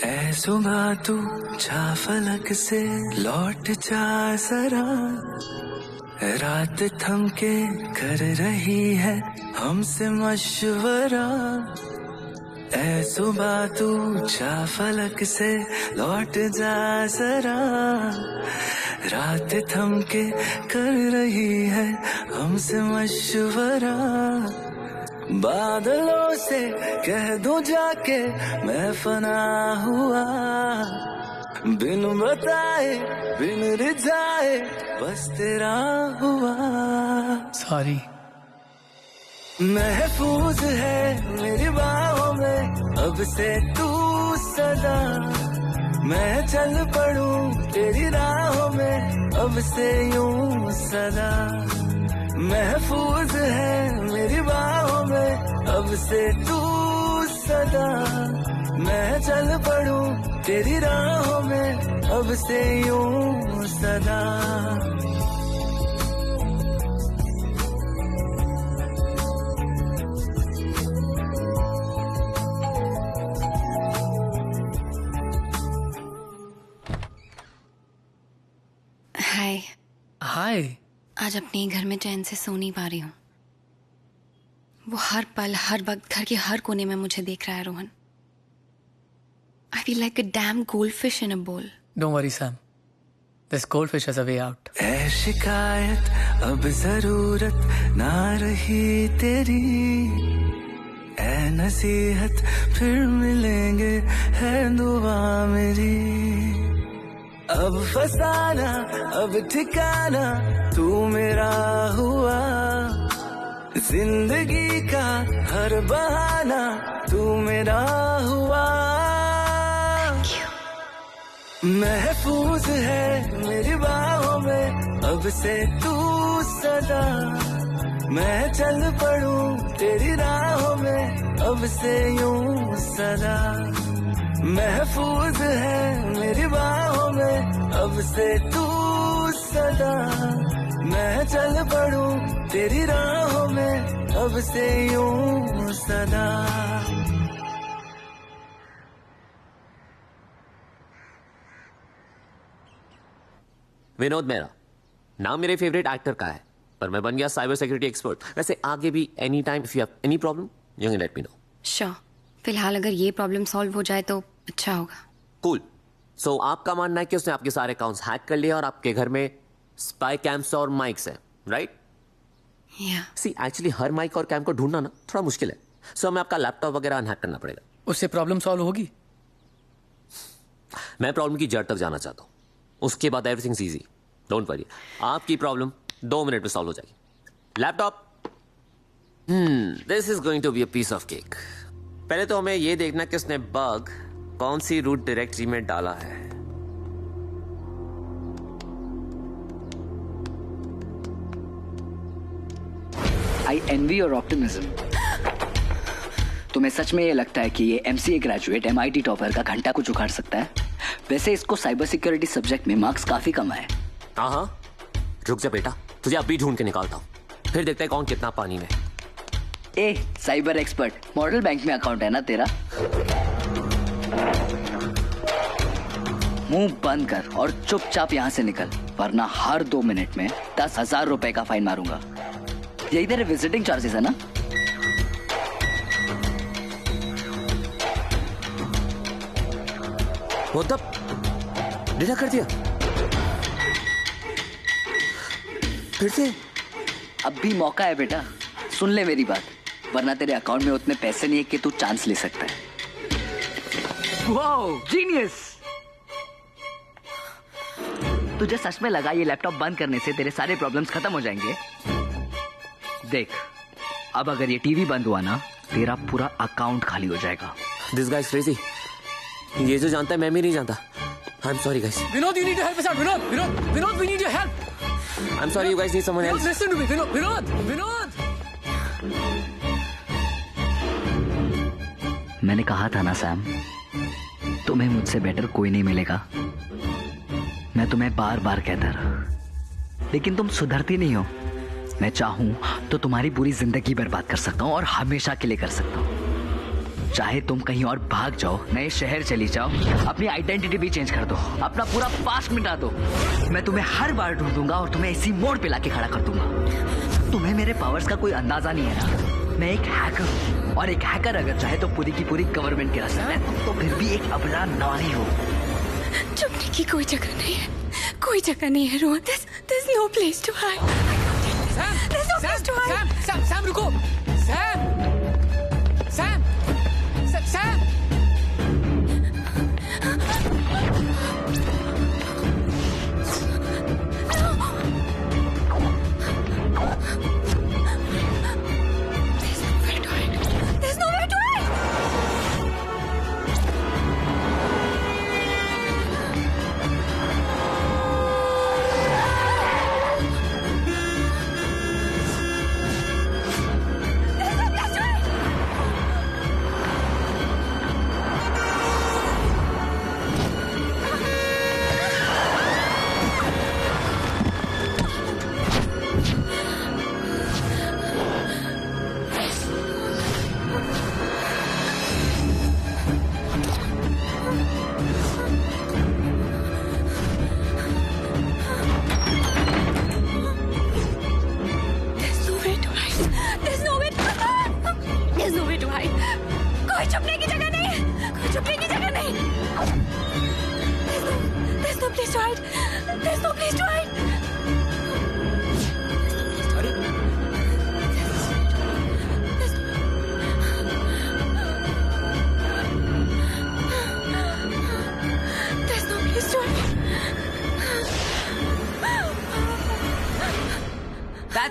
ऐ सुबह तू जा फलक से लौट जा जरा, रात थम के कर रही है हमसे मशवरा। ऐ सुबह तू जा फलक से लौट जा जरा, रात थम के कर रही है हमसे मशवरा। बादलों से कह दूं जाके मैं फना हुआ, बिन बताए बिन रिझाए बस तेरा हुआ। सॉरी। महफूज है मेरी बाहों में अब से तू सदा, मैं चल पड़ूं तेरी राहों में अब से यूं सदा। महफूज है मेरी बाहों में अब से तू सदा, मैं चल पड़ूं तेरी राहों में अब से यूं सदा। हाय। हाय। आज अपने घर में चैन से सो नहीं पा रही हूँ। वो हर पल हर वक्त घर के हर कोने में मुझे देख रहा है Rohan. I feel like a damn goldfish in a bowl. Don't worry, Sam. This goldfish has a way out. ऐ शिकायत अब जरूरत ना रही तेरी, ऐ नसीहत फिर मिलेंगे है दुआ मेरी। अब फसाना अब ठिकाना तू मेरा हुआ, जिंदगी का हर बहाना तू मेरा हुआ। महफूज है मेरी बाहों में अब से तू सदा, मैं चल पड़ूं तेरी राहों में अब से यूं सदा। महफूज है मेरी बाहों में अब से तू सदा, मैं चल पड़ूं तेरी राहों में अब से यूं सदा। विनोद मेरा नाम मेरे फेवरेट एक्टर का है, पर मैं बन गया साइबर सिक्योरिटी एक्सपर्ट। वैसे आगे भी any time if you have any problem you can let me know. Sure. फिलहाल अगर ये प्रॉब्लम सॉल्व हो जाए तो अच्छा होगा। कूल। सो आपका मानना है कि उसने आपके सारे अकाउंट्स हैक कर लिए और आपके घर में स्पाई कैम्स और माइक्स हैं, राइट? सी एक्चुअली हर माइक और कैम को ढूंढना ना थोड़ा मुश्किल है, सो हमें आपका लैपटॉप वगैरह अनहैक करना पड़ेगा। उससे प्रॉब्लम सॉल्व होगी? मैं प्रॉब्लम की जड़ तक जाना चाहता हूँ, उसके बाद एवरीथिंग इजी। डोंट वरी, आपकी प्रॉब्लम 2 मिनट में सॉल्व हो जाएगी। Laptop, this is going to be a piece of cake. पहले तो हमें यह देखना कि उसने बग कौन सी रूट डायरेक्टरी में डाला है। आई एनवी योर ऑप्टिमिज्म। तुम्हें सच में ये लगता है कि ये MCA ग्रेजुएट MIT टॉपर का घंटा कुछ उखाड़ सकता है? वैसे इसको साइबर सिक्योरिटी सब्जेक्ट में मार्क्स काफी कम आए। हाँ, रुक जा बेटा, तुझे अभी ढूंढ के निकालता हूँ, फिर देखते हैं कौन कितना पानी में। ए साइबर एक्सपर्ट, मॉडल बैंक में अकाउंट है ना तेरा? मुंह बंद कर और चुपचाप यहाँ से निकल, वरना हर 2 मिनट में 10,000 रुपए का फाइन मारूंगा। यही तेरे विजिटिंग चार्जेस है ना? वो तब डिलीट कर दिया फिर से? अब भी मौका है बेटा, सुन ले मेरी बात, वरना तेरे अकाउंट में उतने पैसे नहीं है कि तू चांस ले सकता है। Wow, genius! तुझे सच में लगा ये लैपटॉप बंद करने से तेरे सारे प्रॉब्लम्स खत्म हो जाएंगे? देख, अब अगर ये टीवी बंद हुआ ना, तेरा पूरा अकाउंट खाली हो जाएगा। This guys crazy. ये जो जानता है मैं भी नहीं जानता। I am sorry guys. Vinod, you need to help us out. Vinod, we need your help. I'm sorry, you guys need someone else. Listen to me, Vinod. मैंने कहा था ना सैम, तुम्हें मुझसे बेटर कोई नहीं मिलेगा। मैं तुम्हें बार बार कहता रहा, लेकिन तुम सुधरती नहीं हो। मैं चाहूं तो तुम्हारी पूरी जिंदगी बर्बाद कर सकता हूं और हमेशा के लिए कर सकता हूं। चाहे तुम कहीं और भाग जाओ, नए शहर चली जाओ, अपनी आइडेंटिटी भी चेंज कर दो, अपना पूरा पास्ट मिटा दो, मैं तुम्हें हर बार ढूंढूंगा और तुम्हें इसी मोड़ पे लाके खड़ा कर दूंगा। तुम्हें मेरे पावर्स का कोई अंदाजा नहीं है ना? मैं एक हैकर हूँ, और एक हैकर अगर चाहे तो पूरी की पूरी गवर्नमेंट गिरा सकता है, तो फिर भी एक अबला नारी हो। छुपने की कोई जगह नहीं है, कोई जगह नहीं है Rohan. There's no place to hide. There's no place to hide. Sam रुको, Sam.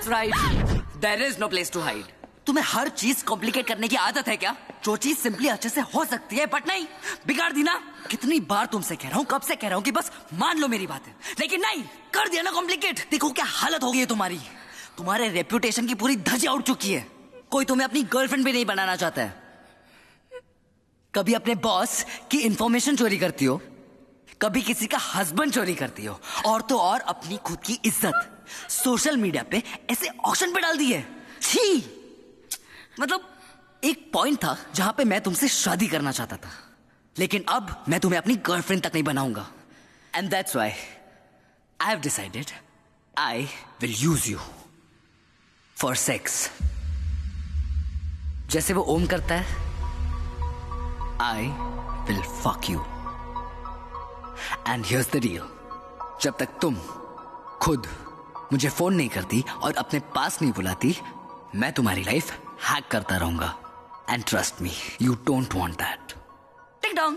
That's right. There is no place to hide. तुम्हें हर चीज कॉम्प्लिकेट करने की आदत है क्या? जो चीज सिंपली अच्छे से हो सकती है बट नहीं, बिगाड़ दी ना। कितनी बार तुमसे कह रहा हूँ, कब से कह रहा हूँ कि बस मान लो मेरी बात है, लेकिन नहीं, कर दिया ना कॉम्प्लिकेट। देखो क्या हालत हो गई है तुम्हारी। तुम्हारे रेप्यूटेशन की पूरी धज्जियां उड़ चुकी है। कोई तुम्हें अपनी गर्लफ्रेंड भी नहीं बनाना चाहता है। कभी अपने बॉस की इंफॉर्मेशन चोरी करती हो, कभी किसी का हस्बैंड चोरी करती हो, और तो और अपनी खुद की इज्जत सोशल मीडिया पे ऐसे ऑक्शन पे डाल दी है। छी! मतलब एक पॉइंट था जहां पे मैं तुमसे शादी करना चाहता था, लेकिन अब मैं तुम्हें अपनी गर्लफ्रेंड तक नहीं बनाऊंगा। And that's why I have decided I will use you for sex. जैसे वो ओम करता है, I will fuck you. And here's the deal, जब तक तुम खुद मुझे फोन नहीं करती और अपने पास नहीं बुलाती, मैं तुम्हारी लाइफ हैक करता रहूंगा। And trust me, you don't want that. Tick dong,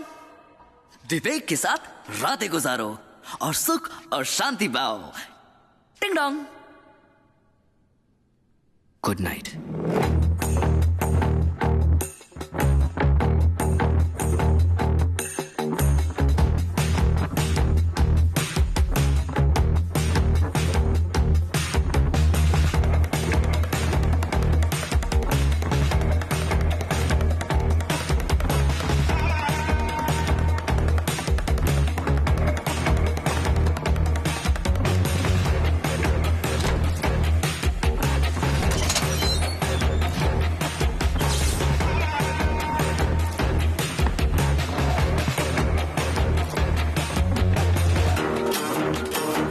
Vivek के साथ रातें गुजारो और सुख और शांति पाओ। टिंग डोंग, गुड नाइट।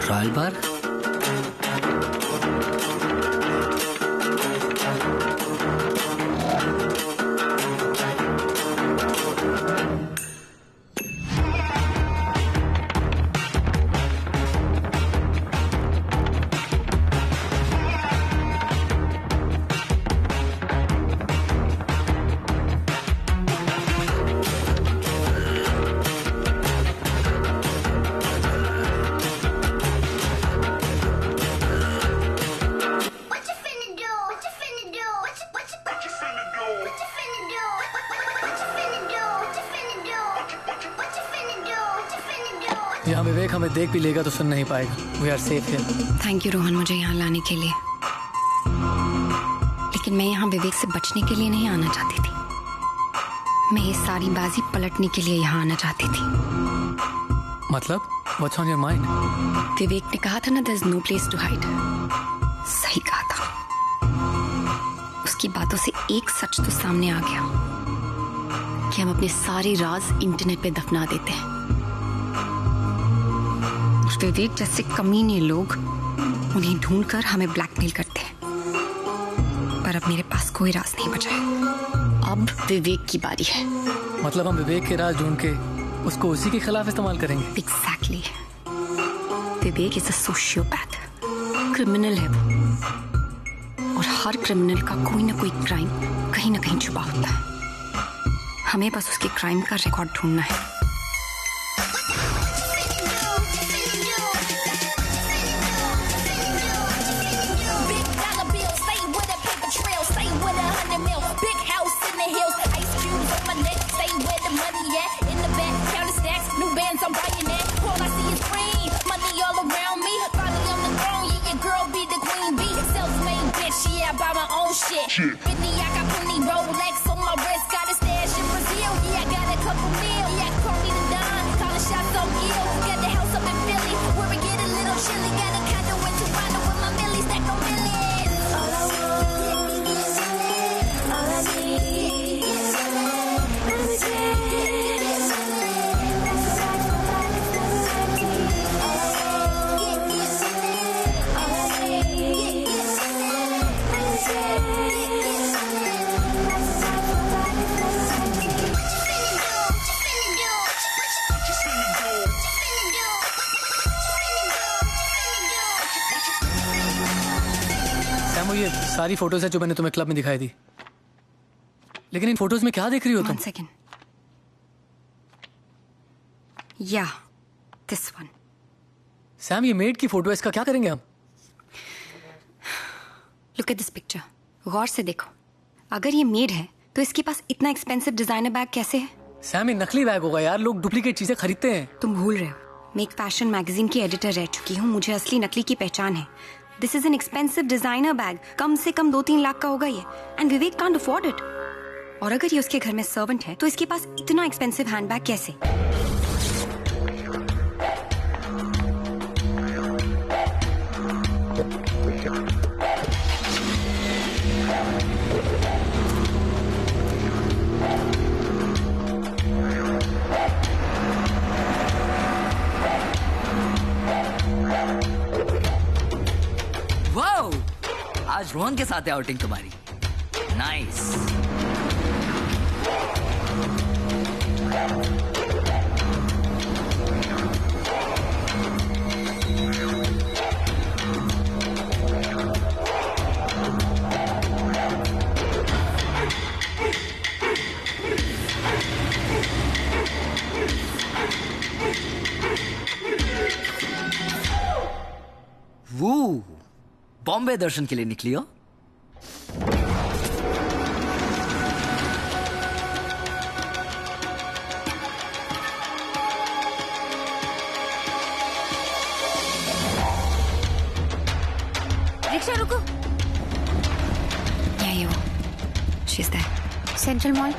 ट्रायल बार, यहाँ विवेक हमें देख भी लेगा तो सुन नहीं पाएगा। We are safe here. Thank you Rohan मुझे यहाँ लाने के लिए, लेकिन मैं यहाँ विवेक से बचने के लिए नहीं आना चाहती थी। मैं ये सारी बाजी पलटने के लिए यहाँ आना चाहती थी। मतलब what's on your mind? Vivek ने कहा था ना, there is no place to hide. सही कहा था। उसकी बातों से एक सच तो सामने आ गया कि हम अपने सारे राज इंटरनेट पे दफना देते हैं। विवेक जैसे कमीने लोग उन्हें ढूंढकर हमें ब्लैकमेल करते हैं, पर अब मेरे पास कोई राज नहीं बचा है। अब विवेक की बारी है। मतलब हम विवेक के राज ढूंढ के उसको उसी के खिलाफ इस्तेमाल करेंगे? Exactly. Vivek is a sociopath, criminal है वो, और हर क्रिमिनल का कोई ना कोई क्राइम कहीं ना कहीं छुपा होता है। हमें बस उसके क्राइम का रिकॉर्ड ढूंढना है। Shit. Whitney, I got plenty Rolex on my wrist, got a stash in Brazil. Yeah, I got a couple mil. Yeah, call me the Don, calling shots on ill. Got the house up in Philly, where we get a little chilly. Got a condo in Toronto with my millies, stack on millions. All I want is all I need is ये सारी फोटोज है जो मैंने तुम्हें क्लब में दिखाई दी, लेकिन इन फोटोज में क्या देख रही हो तुम? 1 second. Yeah, this one. Sam, ये मेड की फोटो है, इसका क्या करेंगे हम? लुक एट दिस पिक्चर, गौर से देखो। अगर ये मेड है तो इसके पास इतना एक्सपेंसिव डिजाइनर बैग कैसे है? सैम, ये नकली बैग होगा यार, लोग डुप्लीकेट चीजें खरीदते हैं। तुम भूल रहे हो, मैं एक फैशन मैगजीन की एडिटर रह चुकी हूँ, मुझे असली नकली की पहचान है। This is an expensive designer bag, कम से कम 2-3 लाख का होगा ये, and Vivek can't afford it. और अगर ये उसके घर में सर्वेंट है तो इसके पास इतना एक्सपेंसिव हैंडबैग कैसे? वाओ, आज रोहन के साथ है आउटिंग तुम्हारी। नाइस। वो बॉम्बे दर्शन के लिए निकली हो? रिक्शा रुको। यही हो, she is there. Central mall.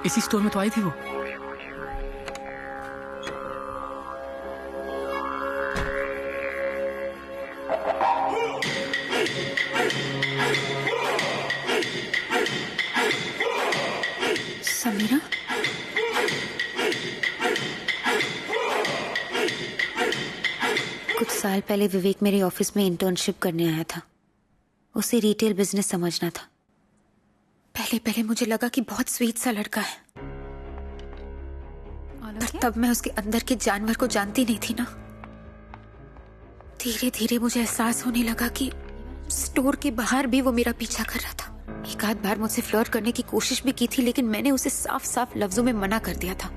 इसी स्टोर में तो आई थी वो। समीरा? कुछ साल पहले विवेक मेरे ऑफिस में इंटर्नशिप करने आया था। उसे रिटेल बिजनेस समझना था। पहले मुझे लगा कि बहुत स्वीट सा लड़का है, पर तब मैं उसके अंदर के जानवर को जानती नहीं थी ना। धीरे धीरे मुझे एहसास होने लगा कि स्टोर के बाहर भी वो मेरा पीछा कर रहा था। एक आध बार मुझसे फ्लर्ट करने की कोशिश भी की थी, लेकिन मैंने उसे साफ साफ लफ्जों में मना कर दिया था।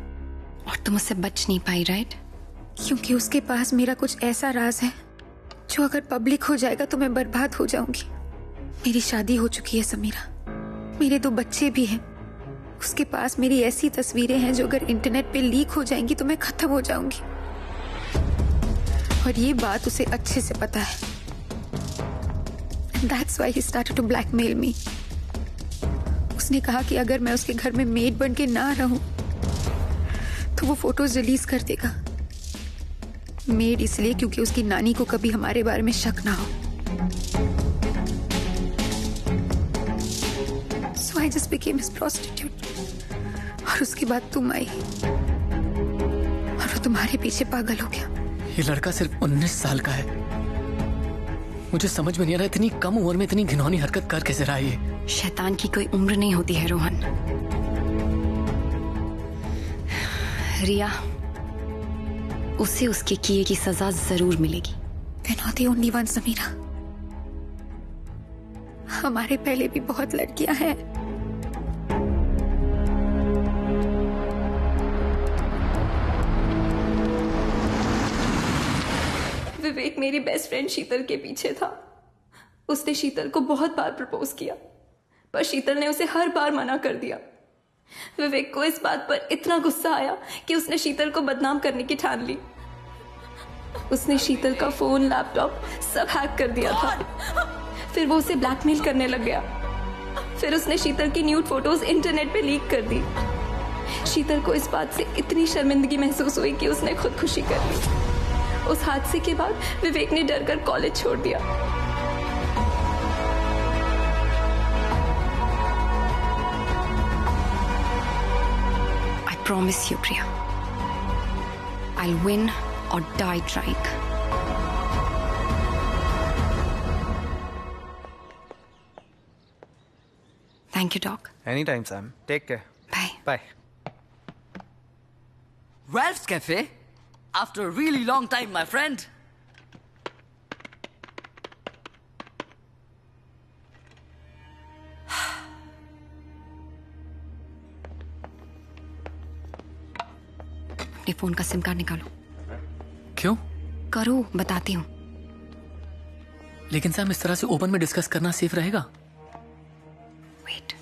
और तुम उससे बच नहीं पाई, राइट? क्योंकि उसके पास मेरा कुछ ऐसा राज है जो अगर पब्लिक हो जाएगा तो मैं बर्बाद हो जाऊंगी। मेरी शादी हो चुकी है समीरा, मेरे 2 बच्चे भी हैं। उसके पास मेरी ऐसी तस्वीरें हैं जो अगर इंटरनेट पे लीक हो जाएंगी तो मैं खत्म हो जाऊंगी, और ये बात उसे अच्छे से पता है। And that's why he started to blackmail me. उसने कहा कि अगर मैं उसके घर में मेड बन के ना रहूं तो वो फोटोज रिलीज कर देगा। मेड इसलिए क्योंकि उसकी नानी को कभी हमारे बारे में शक ना हो। So I just became his prostitute. और उसके बाद तुम आई और वो तुम्हारे पीछे पागल हो गया। ये लड़का सिर्फ 19 साल का है। मुझे समझ में नहीं आ रहा इतनी कम उम्र में इतनी घिनौनी हरकत कर कैसे रहा है। शैतान की कोई उम्र नहीं होती है रोहन। रिया, उसे उसके किए की सजा जरूर मिलेगी। We're not the only ones, Samira. हमारे पहले भी बहुत लड़कियां हैं। विवेक मेरी बेस्ट फ्रेंड शीतल के पीछे था। उसने शीतल को बहुत बार प्रपोज किया, पर शीतल ने उसे हर बार मना कर दिया। विवेक को इस बात पर इतना गुस्सा आया कि उसने शीतल को बदनाम करने की ठान ली। उसने शीतल का फोन, लैपटॉप सब हैक कर दिया था। फिर वो उसे ब्लैकमेल करने लग गया। फिर उसने शीतल की न्यूड फोटोज इंटरनेट पे लीक कर दी। शीतल को इस बात से इतनी शर्मिंदगी महसूस हुई कि उसने खुदकुशी कर ली। उस हादसे के बाद विवेक ने डरकर कॉलेज छोड़ दिया। I promise you, Priya, I'll win or die trying. Thank you, Doc. Anytime, Sam. Take care. Bye. Bye. Ralph's Cafe? After a really long time, my friend. अपने फोन का सिम कार्ड निकालो। क्यों? करो, बताती हूँ। लेकिन सैम, इस तरह से ओपन में डिस्कस करना सेफ रहेगा? Wait.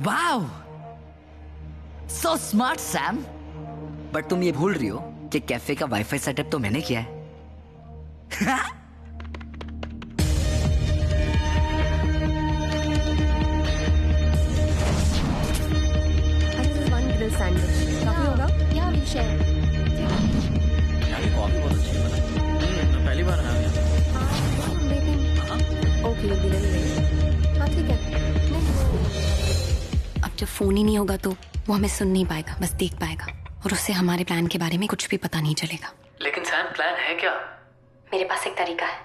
Wow, so smart Sam. But तुम ये भूल रही हो कि कैफे का वाईफाई सेटअप तो मैंने किया है। सैंडविच काफी होगा? या वी शेयर। कॉफी बहुत अच्छी है। मैं पहली बार आया हूँ। Okay, will be ready. हाँ ठीक है। अब जब फोन ही नहीं होगा तो वो हमें सुन नहीं पाएगा, बस देख पाएगा, और उससे हमारे प्लान के बारे में कुछ भी पता नहीं चलेगा। लेकिन सैम, प्लान है क्या? मेरे पास एक तरीका है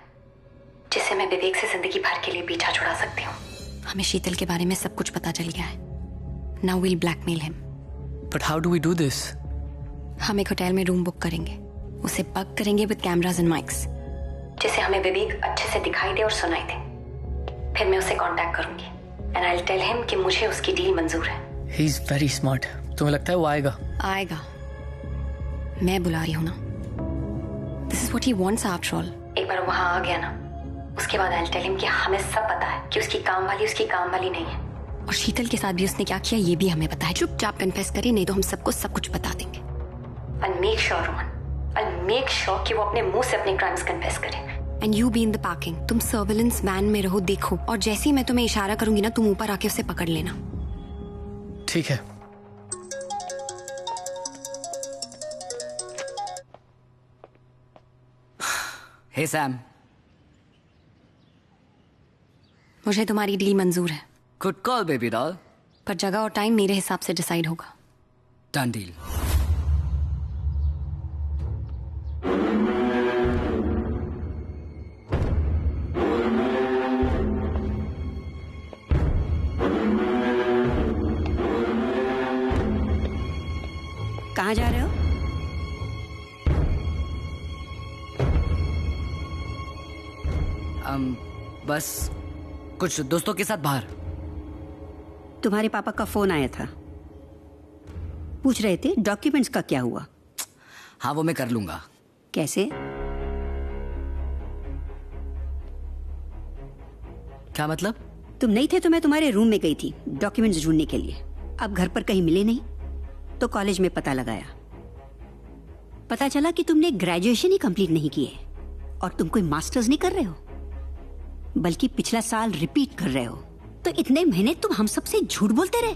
जिससे मैं विवेक से जिंदगी भर के लिए पीछा छुड़ा सकती हूँ। हमें शीतल के बारे में सब कुछ पता चल गया है। Now will blackmail him. But how do we do this? हम एक होटल में रूम बुक करेंगे, उसे बग करेंगे विद कैमरास एंड माइक्स, जिससे हमें विवेक अच्छे से दिखाई दे और सुनाई दे। फिर मैं उसे कांटेक्ट करूंगी and I will tell him कि मुझे उसकी डील मंजूर है। He is very smart. तुम्हें लगता है वो आएगा? आएगा, मैं बुला रही हूँ ना। This is what he wants after all. एक बार वहां आ गया ना, उसके बाद आई विल टेल हिम कि हमें सब पता है कि उसकी काम वाली नहीं है, और शीतल के साथ भी उसने क्या किया ये भी हमें पता है। चुपचाप कन्फेस करे, नहीं तो हम सबको सब कुछ बता देंगे। I'll make sure, Rohan, I'll make sure कि वो अपने मुंह से अपने क्राइम्स कन्फेस करे। And you be in the parking. तुम सर्विलेंस वैन में रहो, देखो, और जैसे ही मैं तुम्हें इशारा करूंगी ना, तुम ऊपर आके उसे पकड़ लेना। ठीक है। हे सैम, मुझे तुम्हारी डील मंजूर है। Good call baby doll. पर जगह और टाइम मेरे हिसाब से डिसाइड होगा। Done deal. कहाँ जा रहे हो? बस कुछ दोस्तों के साथ बाहर। तुम्हारे पापा का फोन आया था, पूछ रहे थे डॉक्यूमेंट्स का क्या हुआ। हाँ, वो मैं कर लूंगा। कैसे? क्या मतलब? तुम नहीं थे तो मैं तुम्हारे रूम में गई थी डॉक्यूमेंट्स ढूंढने के लिए। अब घर पर कहीं मिले नहीं तो कॉलेज में पता लगाया, पता चला कि तुमने ग्रेजुएशन ही कंप्लीट नहीं की है और तुम कोई मास्टर्स नहीं कर रहे हो, बल्कि पिछला साल रिपीट कर रहे हो। तो इतने महीने तुम हम सबसे झूठ बोलते रहे।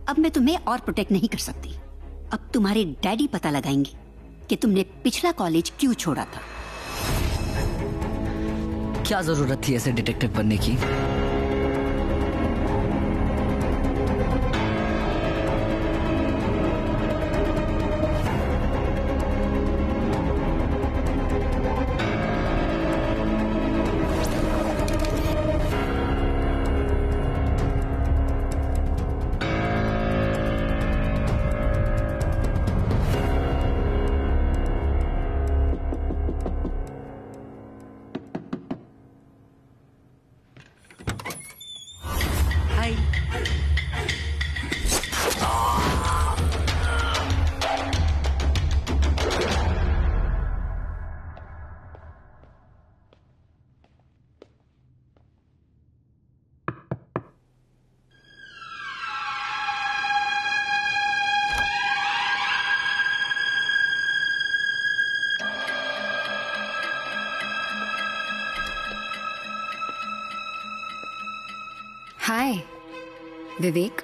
अब मैं तुम्हें और प्रोटेक्ट नहीं कर सकती। अब तुम्हारे डैडी पता लगाएंगे कि तुमने पिछला कॉलेज क्यों छोड़ा था। क्या जरूरत थी ऐसे डिटेक्टिव बनने की? हाय विवेक,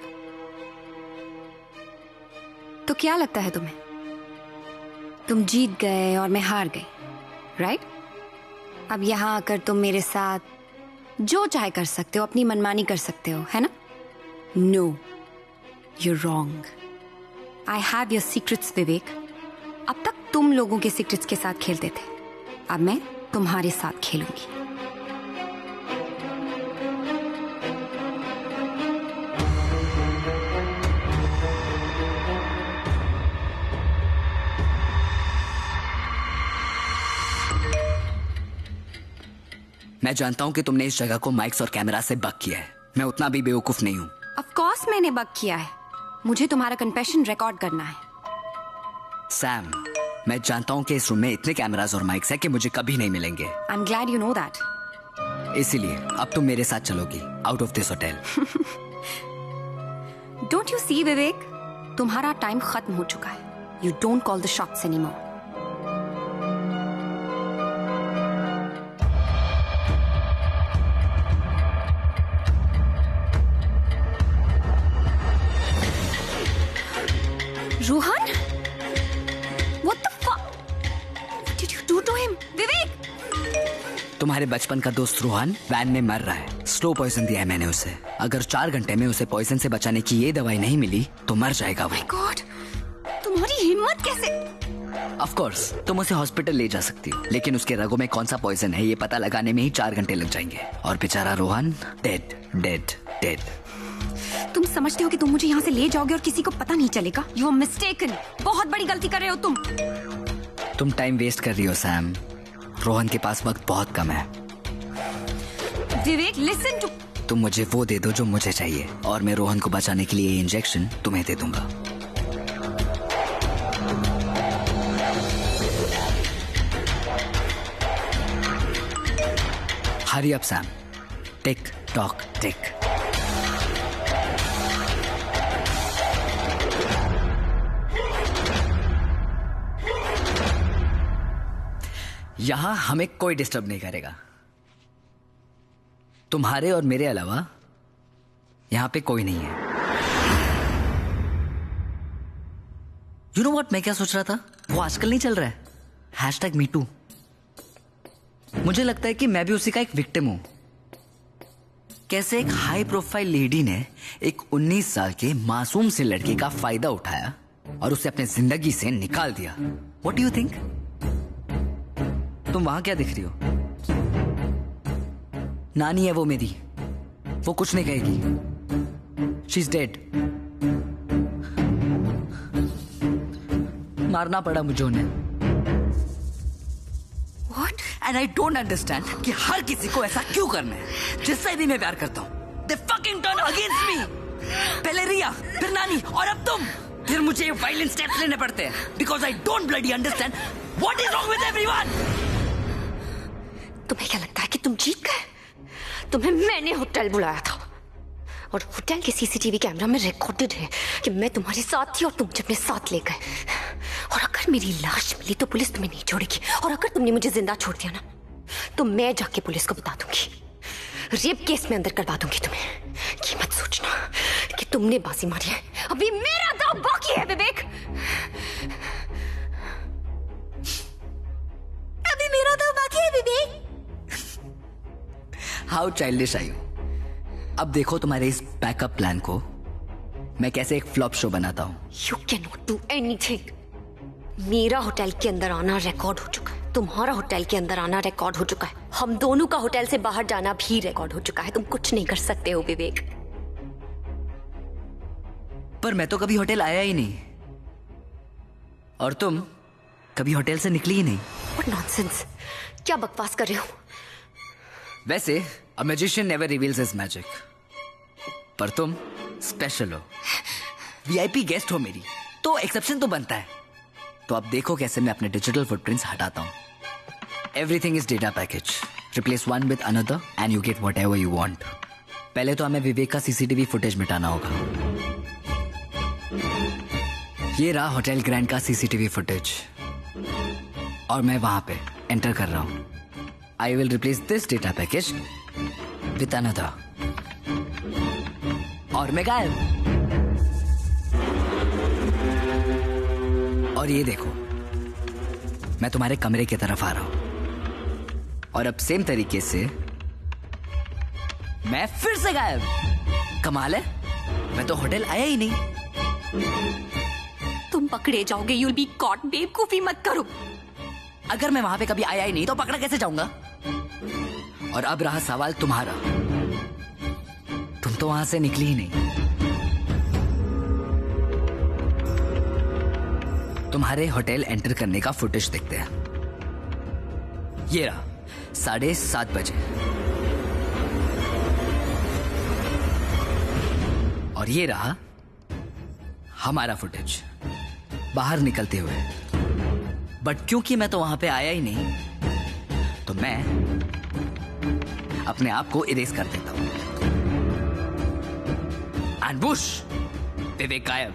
तो क्या लगता है तुम्हें? तुम जीत गए और मैं हार गई, राइट? अब यहां आकर तुम मेरे साथ जो चाहे कर सकते हो, अपनी मनमानी कर सकते हो, है ना? No, You're wrong. I have your secrets, Vivek. अब तक तुम लोगों के सीक्रेट्स के साथ खेलते थे, अब मैं तुम्हारे साथ खेलूंगी. मैं जानता हूं कि तुमने इस जगह को माइक्स और कैमरा से बक किया है. मैं उतना भी बेवकूफ नहीं हूं. Of course मैंने बक किया है. मुझे तुम्हारा कन्फेशन रिकॉर्ड करना है. सैम, मैं जानता हूं कि इस रूम में इतने कैमरास और माइक्स हैं कि मुझे कभी नहीं मिलेंगे. I'm glad you know that. इसीलिए अब तुम मेरे साथ चलोगी out of this hotel. Don't you see, Vivek? तुम्हारा टाइम खत्म हो चुका है. You don't call the shots anymore. Rohan? What the fuck? What did you do to him? विवेक! तुम्हारे बचपन का दोस्त रोहन वैन में मर रहा है. स्लो पॉइजन दिया है मैंने उसे. अगर 4 घंटे में उसे पॉइजन से बचाने की ये दवाई नहीं मिली तो मर जाएगा वो. My God! तुम्हारी हिम्मत कैसे? Of course, तुम उसे हॉस्पिटल ले जा सकती हो, लेकिन उसके रगों में कौन सा पॉइजन है ये पता लगाने में ही 4 घंटे लग जाएंगे. और बेचारा रोहन डेड डेड डेड. तुम समझते हो कि तुम मुझे यहाँ से ले जाओगे और किसी को पता नहीं चलेगा? You are mistaken. बहुत बड़ी गलती कर रहे हो तुम. तुम टाइम वेस्ट कर रही हो सैम. रोहन के पास वक्त बहुत कम है. विवेक, listen to. तुम मुझे वो दे दो जो मुझे चाहिए और मैं रोहन को बचाने के लिए ये इंजेक्शन तुम्हें दे दूंगा. Hurry up Sam. Tick tock tick. यहां हमें कोई डिस्टर्ब नहीं करेगा. तुम्हारे और मेरे अलावा यहां पे कोई नहीं है. यू नो व्हाट, मैं क्या सोच रहा था? वो आजकल नहीं चल रहा है #MeToo. मुझे लगता है कि मैं भी उसी का एक विक्टिम हूं. कैसे एक हाई प्रोफाइल लेडी ने एक 19 साल के मासूम से लड़के का फायदा उठाया और उसे अपने जिंदगी से निकाल दिया. What do you think? तुम वहां क्या दिख रही हो? नानी है वो मेरी. वो कुछ नहीं कहेगी. She is dead. मारना पड़ा मुझे उन्हें. What? And I don't understand कि हर किसी को ऐसा क्यों करना है. जिससे भी मैं प्यार करता हूं they fucking turn against me. पहले रिया, फिर नानी और अब तुम. फिर मुझे वायलेंट स्टेप्स लेने पड़ते हैं because I don't bloody understand what is wrong with everyone. तुम्हें क्या लगता है कि तुम जीत गए? तुम्हें मैंने होटल बुलाया था और होटल के सीसीटीवी कैमरा में रिकॉर्डेड है कि मैं तुम्हारे साथ थी और तुम मुझे अपने साथ ले गए. और अगर मेरी लाश मिली तो पुलिस तुम्हें नहीं छोड़ेगी. और अगर तुमने मुझे जिंदा छोड़ दिया ना तो मैं जाके पुलिस को बता दूंगी. रेप केस में अंदर करवा दूंगी तुम्हें. ये मत सोचना कि तुमने बाजी मारी है. अभी मेरा दांव बाकी है विवेक. अभी मेरा दांव बाकी है Vivek. How childish are you. अब देखो तुम्हारे इस बैकअप प्लान को मैं कैसे एक फ्लॉप शो बनाता हूं. You can not do anything. मेरा होटल के अंदर आना रिकॉर्ड हो चुका है. तुम्हारा होटल के अंदर आना रिकॉर्ड हो चुका है. हम दोनों का होटल से बाहर जाना भी रिकॉर्ड हो चुका है. तुम कुछ नहीं कर सकते हो विवेक. पर मैं तो कभी होटल आया ही नहीं और तुम कभी होटल से निकली ही नहीं. What nonsense. क्या बकवास कर रहे हो? वैसे a magician never reveals his magic, पर तुम स्पेशल हो. वीआईपी गेस्ट हो मेरी तो एक्सेप्शन तो बनता है. तो अब देखो कैसे मैं अपने डिजिटल फुटप्रिंट्स हटाता हूं. Everything is data package. Replace one with another and you get whatever you want. पहले तो हमें विवेक का सीसीटीवी फुटेज मिटाना होगा. ये रहा होटल ग्रैंड का सीसीटीवी फुटेज और मैं वहां पे एंटर कर रहा हूं. I will replace this data package with another. और मैं गायब. और ये देखो मैं तुम्हारे कमरे की तरफ आ रहा हूं और अब सेम तरीके से मैं फिर से गायब. कमाल है, मैं तो होटल आया ही नहीं. तुम पकड़े जाओगे, you'll be caught। बेवकूफी मत करो। अगर मैं वहां पे कभी आया ही नहीं तो पकड़ा कैसे जाऊंगा? और अब रहा सवाल तुम्हारा, तुम तो वहां से निकली ही नहीं। तुम्हारे होटल एंटर करने का फुटेज देखते हैं। ये रहा 7:30 बजे, और ये रहा हमारा फुटेज बाहर निकलते हुए। बट क्योंकि मैं तो वहां पे आया ही नहीं, तो मैं अपने आप को इरेज कर देता हूं। एंड बुश, विवेक गायब।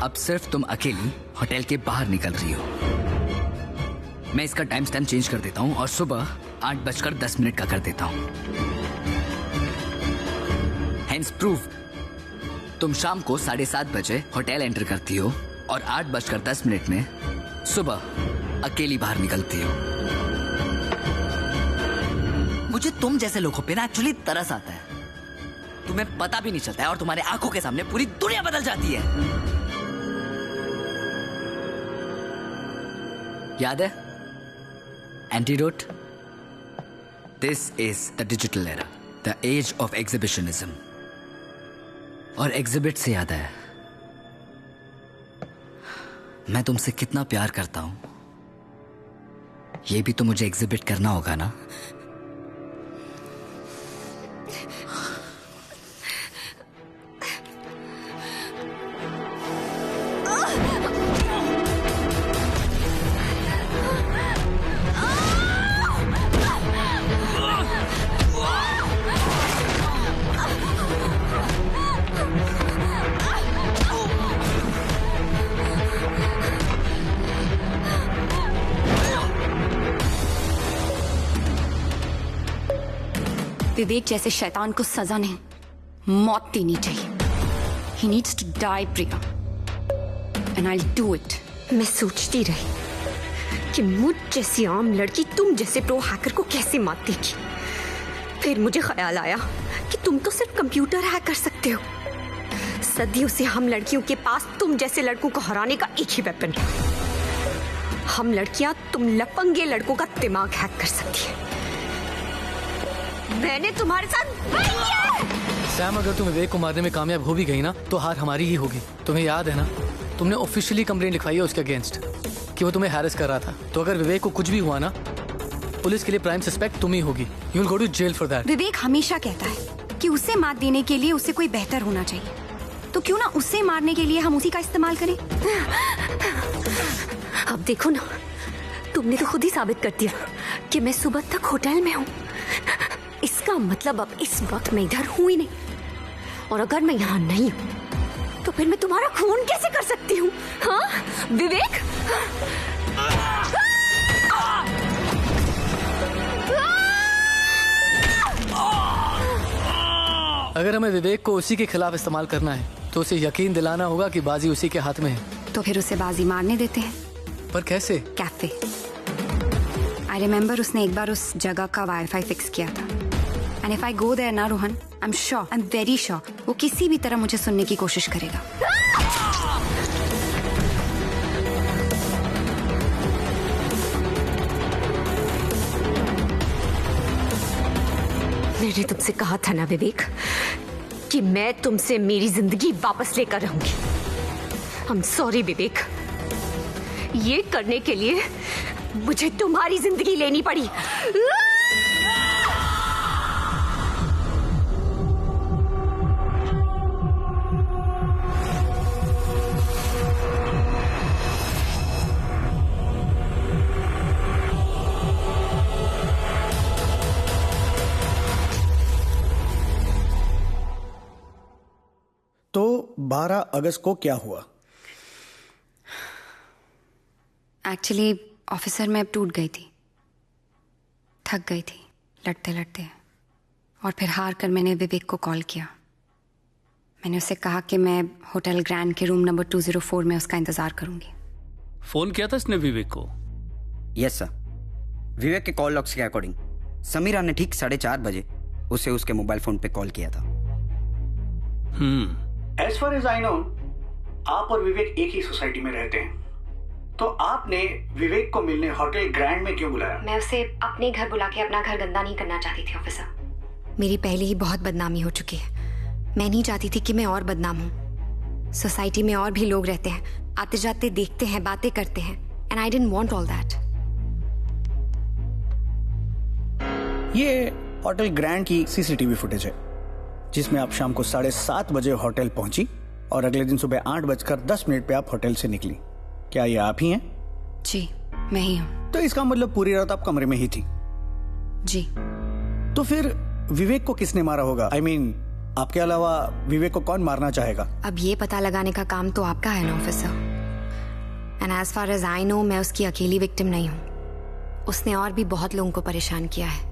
अब सिर्फ तुम अकेली होटल के बाहर निकल रही हो। मैं इसका टाइम स्टैम्प चेंज कर देता हूं और सुबह 8:10 का कर देता हूं। हेंस प्रूफ, तुम शाम को 7:30 बजे होटल एंटर करती हो और 8:10 में सुबह अकेली बाहर निकलती हो। मुझे तुम जैसे लोगों पे ना एक्चुअली तरस आता है। तुम्हें पता भी नहीं चलता है और तुम्हारे आंखों के सामने पूरी दुनिया बदल जाती है। याद है antidote? This is the digital era, the age of exhibitionism. और एग्जिबिट से याद है, मैं तुमसे कितना प्यार करता हूं, ये भी तो मुझे एग्जिबिट करना होगा ना। विवेक जैसे शैतान को सजा नहीं, मौत देनी चाहिए। He needs to die, Priya, and I'll do it। मैं सोचती रही कि मुझ जैसी आम लड़की तुम जैसे प्रो हैकर को कैसे मात देगी। फिर मुझे ख्याल आया कि तुम तो सिर्फ कंप्यूटर हैक कर सकते हो। सदियों से हम लड़कियों के पास तुम जैसे लड़कों को हराने का एक ही वेपन है। हम लड़कियां तुम लफंगे लड़कों का दिमाग हैक कर सकती है। मैंने तुम्हारे साथ वही किया। सैम, अगर तुम विवेक को मारने में कामयाब हो भी गई ना तो हार हमारी ही होगी। तुम्हें याद है ना, तुमने ऑफिशियली कंप्लेंट लिखवाई है उसके अगेंस्ट कि वो तुम्हें हैरेस कर रहा था। तो अगर विवेक को कुछ भी हुआ ना, पुलिस के लिए प्राइम सस्पेक्ट तुम ही होगी। You will go to jail for that. Vivek हमेशा कहता है कि उसे मात देने के लिए उसे कोई बेहतर होना चाहिए, तो क्यों ना उसे मारने के लिए हम उसी का इस्तेमाल करें। अब देखो ना, तुमने तो खुद ही साबित कर दिया कि मैं सुबह तक होटल में हूँ। इसका मतलब अब इस वक्त मैं इधर हूँ ही नहीं, और अगर मैं यहाँ नहीं हूँ तो फिर मैं तुम्हारा खून कैसे कर सकती हूँ? हाँ विवेक? अगर हमें विवेक को उसी के खिलाफ इस्तेमाल करना है तो उसे यकीन दिलाना होगा कि बाजी उसी के हाथ में है। तो फिर उसे बाजी मारने देते हैं। पर कैसे? कैफे। आई रिमेम्बर उसने एक बार उस जगह का वाईफाई फिक्स किया था। And if I go there ना Rohan, I am sure, I am very sure, वो किसी भी तरह मुझे सुनने की कोशिश करेगा। मैंने तुमसे कहा था ना विवेक कि मैं तुमसे मेरी जिंदगी वापस लेकर रहूंगी। आई एम सॉरी विवेक, ये करने के लिए मुझे तुम्हारी जिंदगी लेनी पड़ी। तो 12 अगस्त को क्या हुआ? एक्चुअली ऑफिसर मैं अब टूट गई थी, थक गई थी लड़ते लड़ते, और फिर हार कर मैंने विवेक को कॉल किया। मैंने उसे कहा कि मैं होटल ग्रैंड के रूम नंबर 204 में उसका इंतजार करूंगी। फोन किया था इसने विवेक को? Yes sir. विवेक के कॉल लॉग्स के अकॉर्डिंग समीरा ने ठीक 4:30 बजे उसे उसके मोबाइल फोन पे कॉल किया था। As far as I know, आप और विवेक एक ही सोसाइटी में रहते हैं, तो आपने विवेक को मिलने होटल ग्रैंड में क्यों बुलाया? मैं उसे अपने घर बुला के अपना घर गंदा नहीं करना चाहती थी ऑफिसर। मेरी पहले ही बहुत बदनामी हो चुकी है। मैं नहीं चाहती थी कि मैं और बदनाम हूँ। सोसाइटी में और भी लोग रहते हैं, आते जाते देखते हैं, बातें करते हैं, and I didn't want all that. ये होटल ग्रैंड की सीसीटीवी फुटेज है, जिसमें आप शाम को 7:30 बजे होटल पहुंची और अगले दिन सुबह 8:10 पे आप होटल से निकली। क्या ये आप ही हैं? जी, मैं ही हूँ। तो इसका मतलब पूरी रात आप कमरे में ही थी? जी। तो फिर विवेक को किसने मारा होगा? I mean, आपके अलावा विवेक को कौन मारना चाहेगा? अब ये पता लगाने का काम तो आपका है ना officer. And as far as I know, मैं उसकी अकेली विक्टिम नहीं हूँ। उसने और भी बहुत लोगों को परेशान किया है।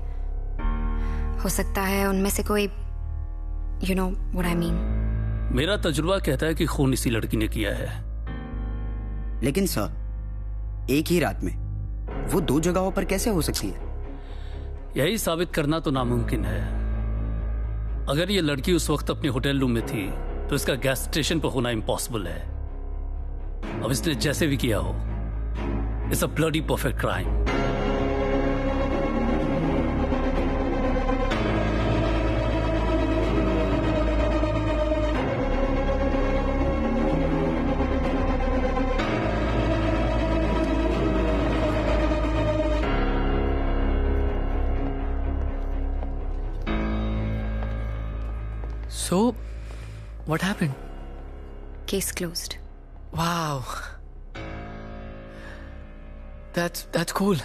हो सकता है उनमें से कोई, you know what I mean. मेरा तजुर्बा कहता है कि खून इसी लड़की ने किया है। लेकिन सर, एक ही रात में वो 2 जगहों पर कैसे हो सकती है? यही साबित करना तो नामुमकिन है। अगर ये लड़की उस वक्त अपने होटल रूम में थी तो इसका गैस स्टेशन पर होना इम्पॉसिबल है। अब इसने जैसे भी किया हो, it's a bloody perfect crime. So, what happened? Case closed. Wow. That's cool.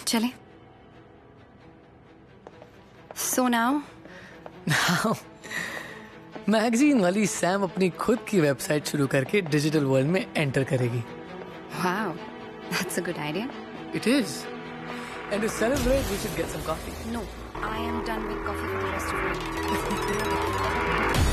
चले. So now? Now, मैगजीन वाली सैम अपनी खुद की वेबसाइट शुरू करके डिजिटल वर्ल्ड में एंटर करेगी. Wow, that's a good idea. It is. And to celebrate, we should get some coffee. No, I am done with coffee for the rest of the day.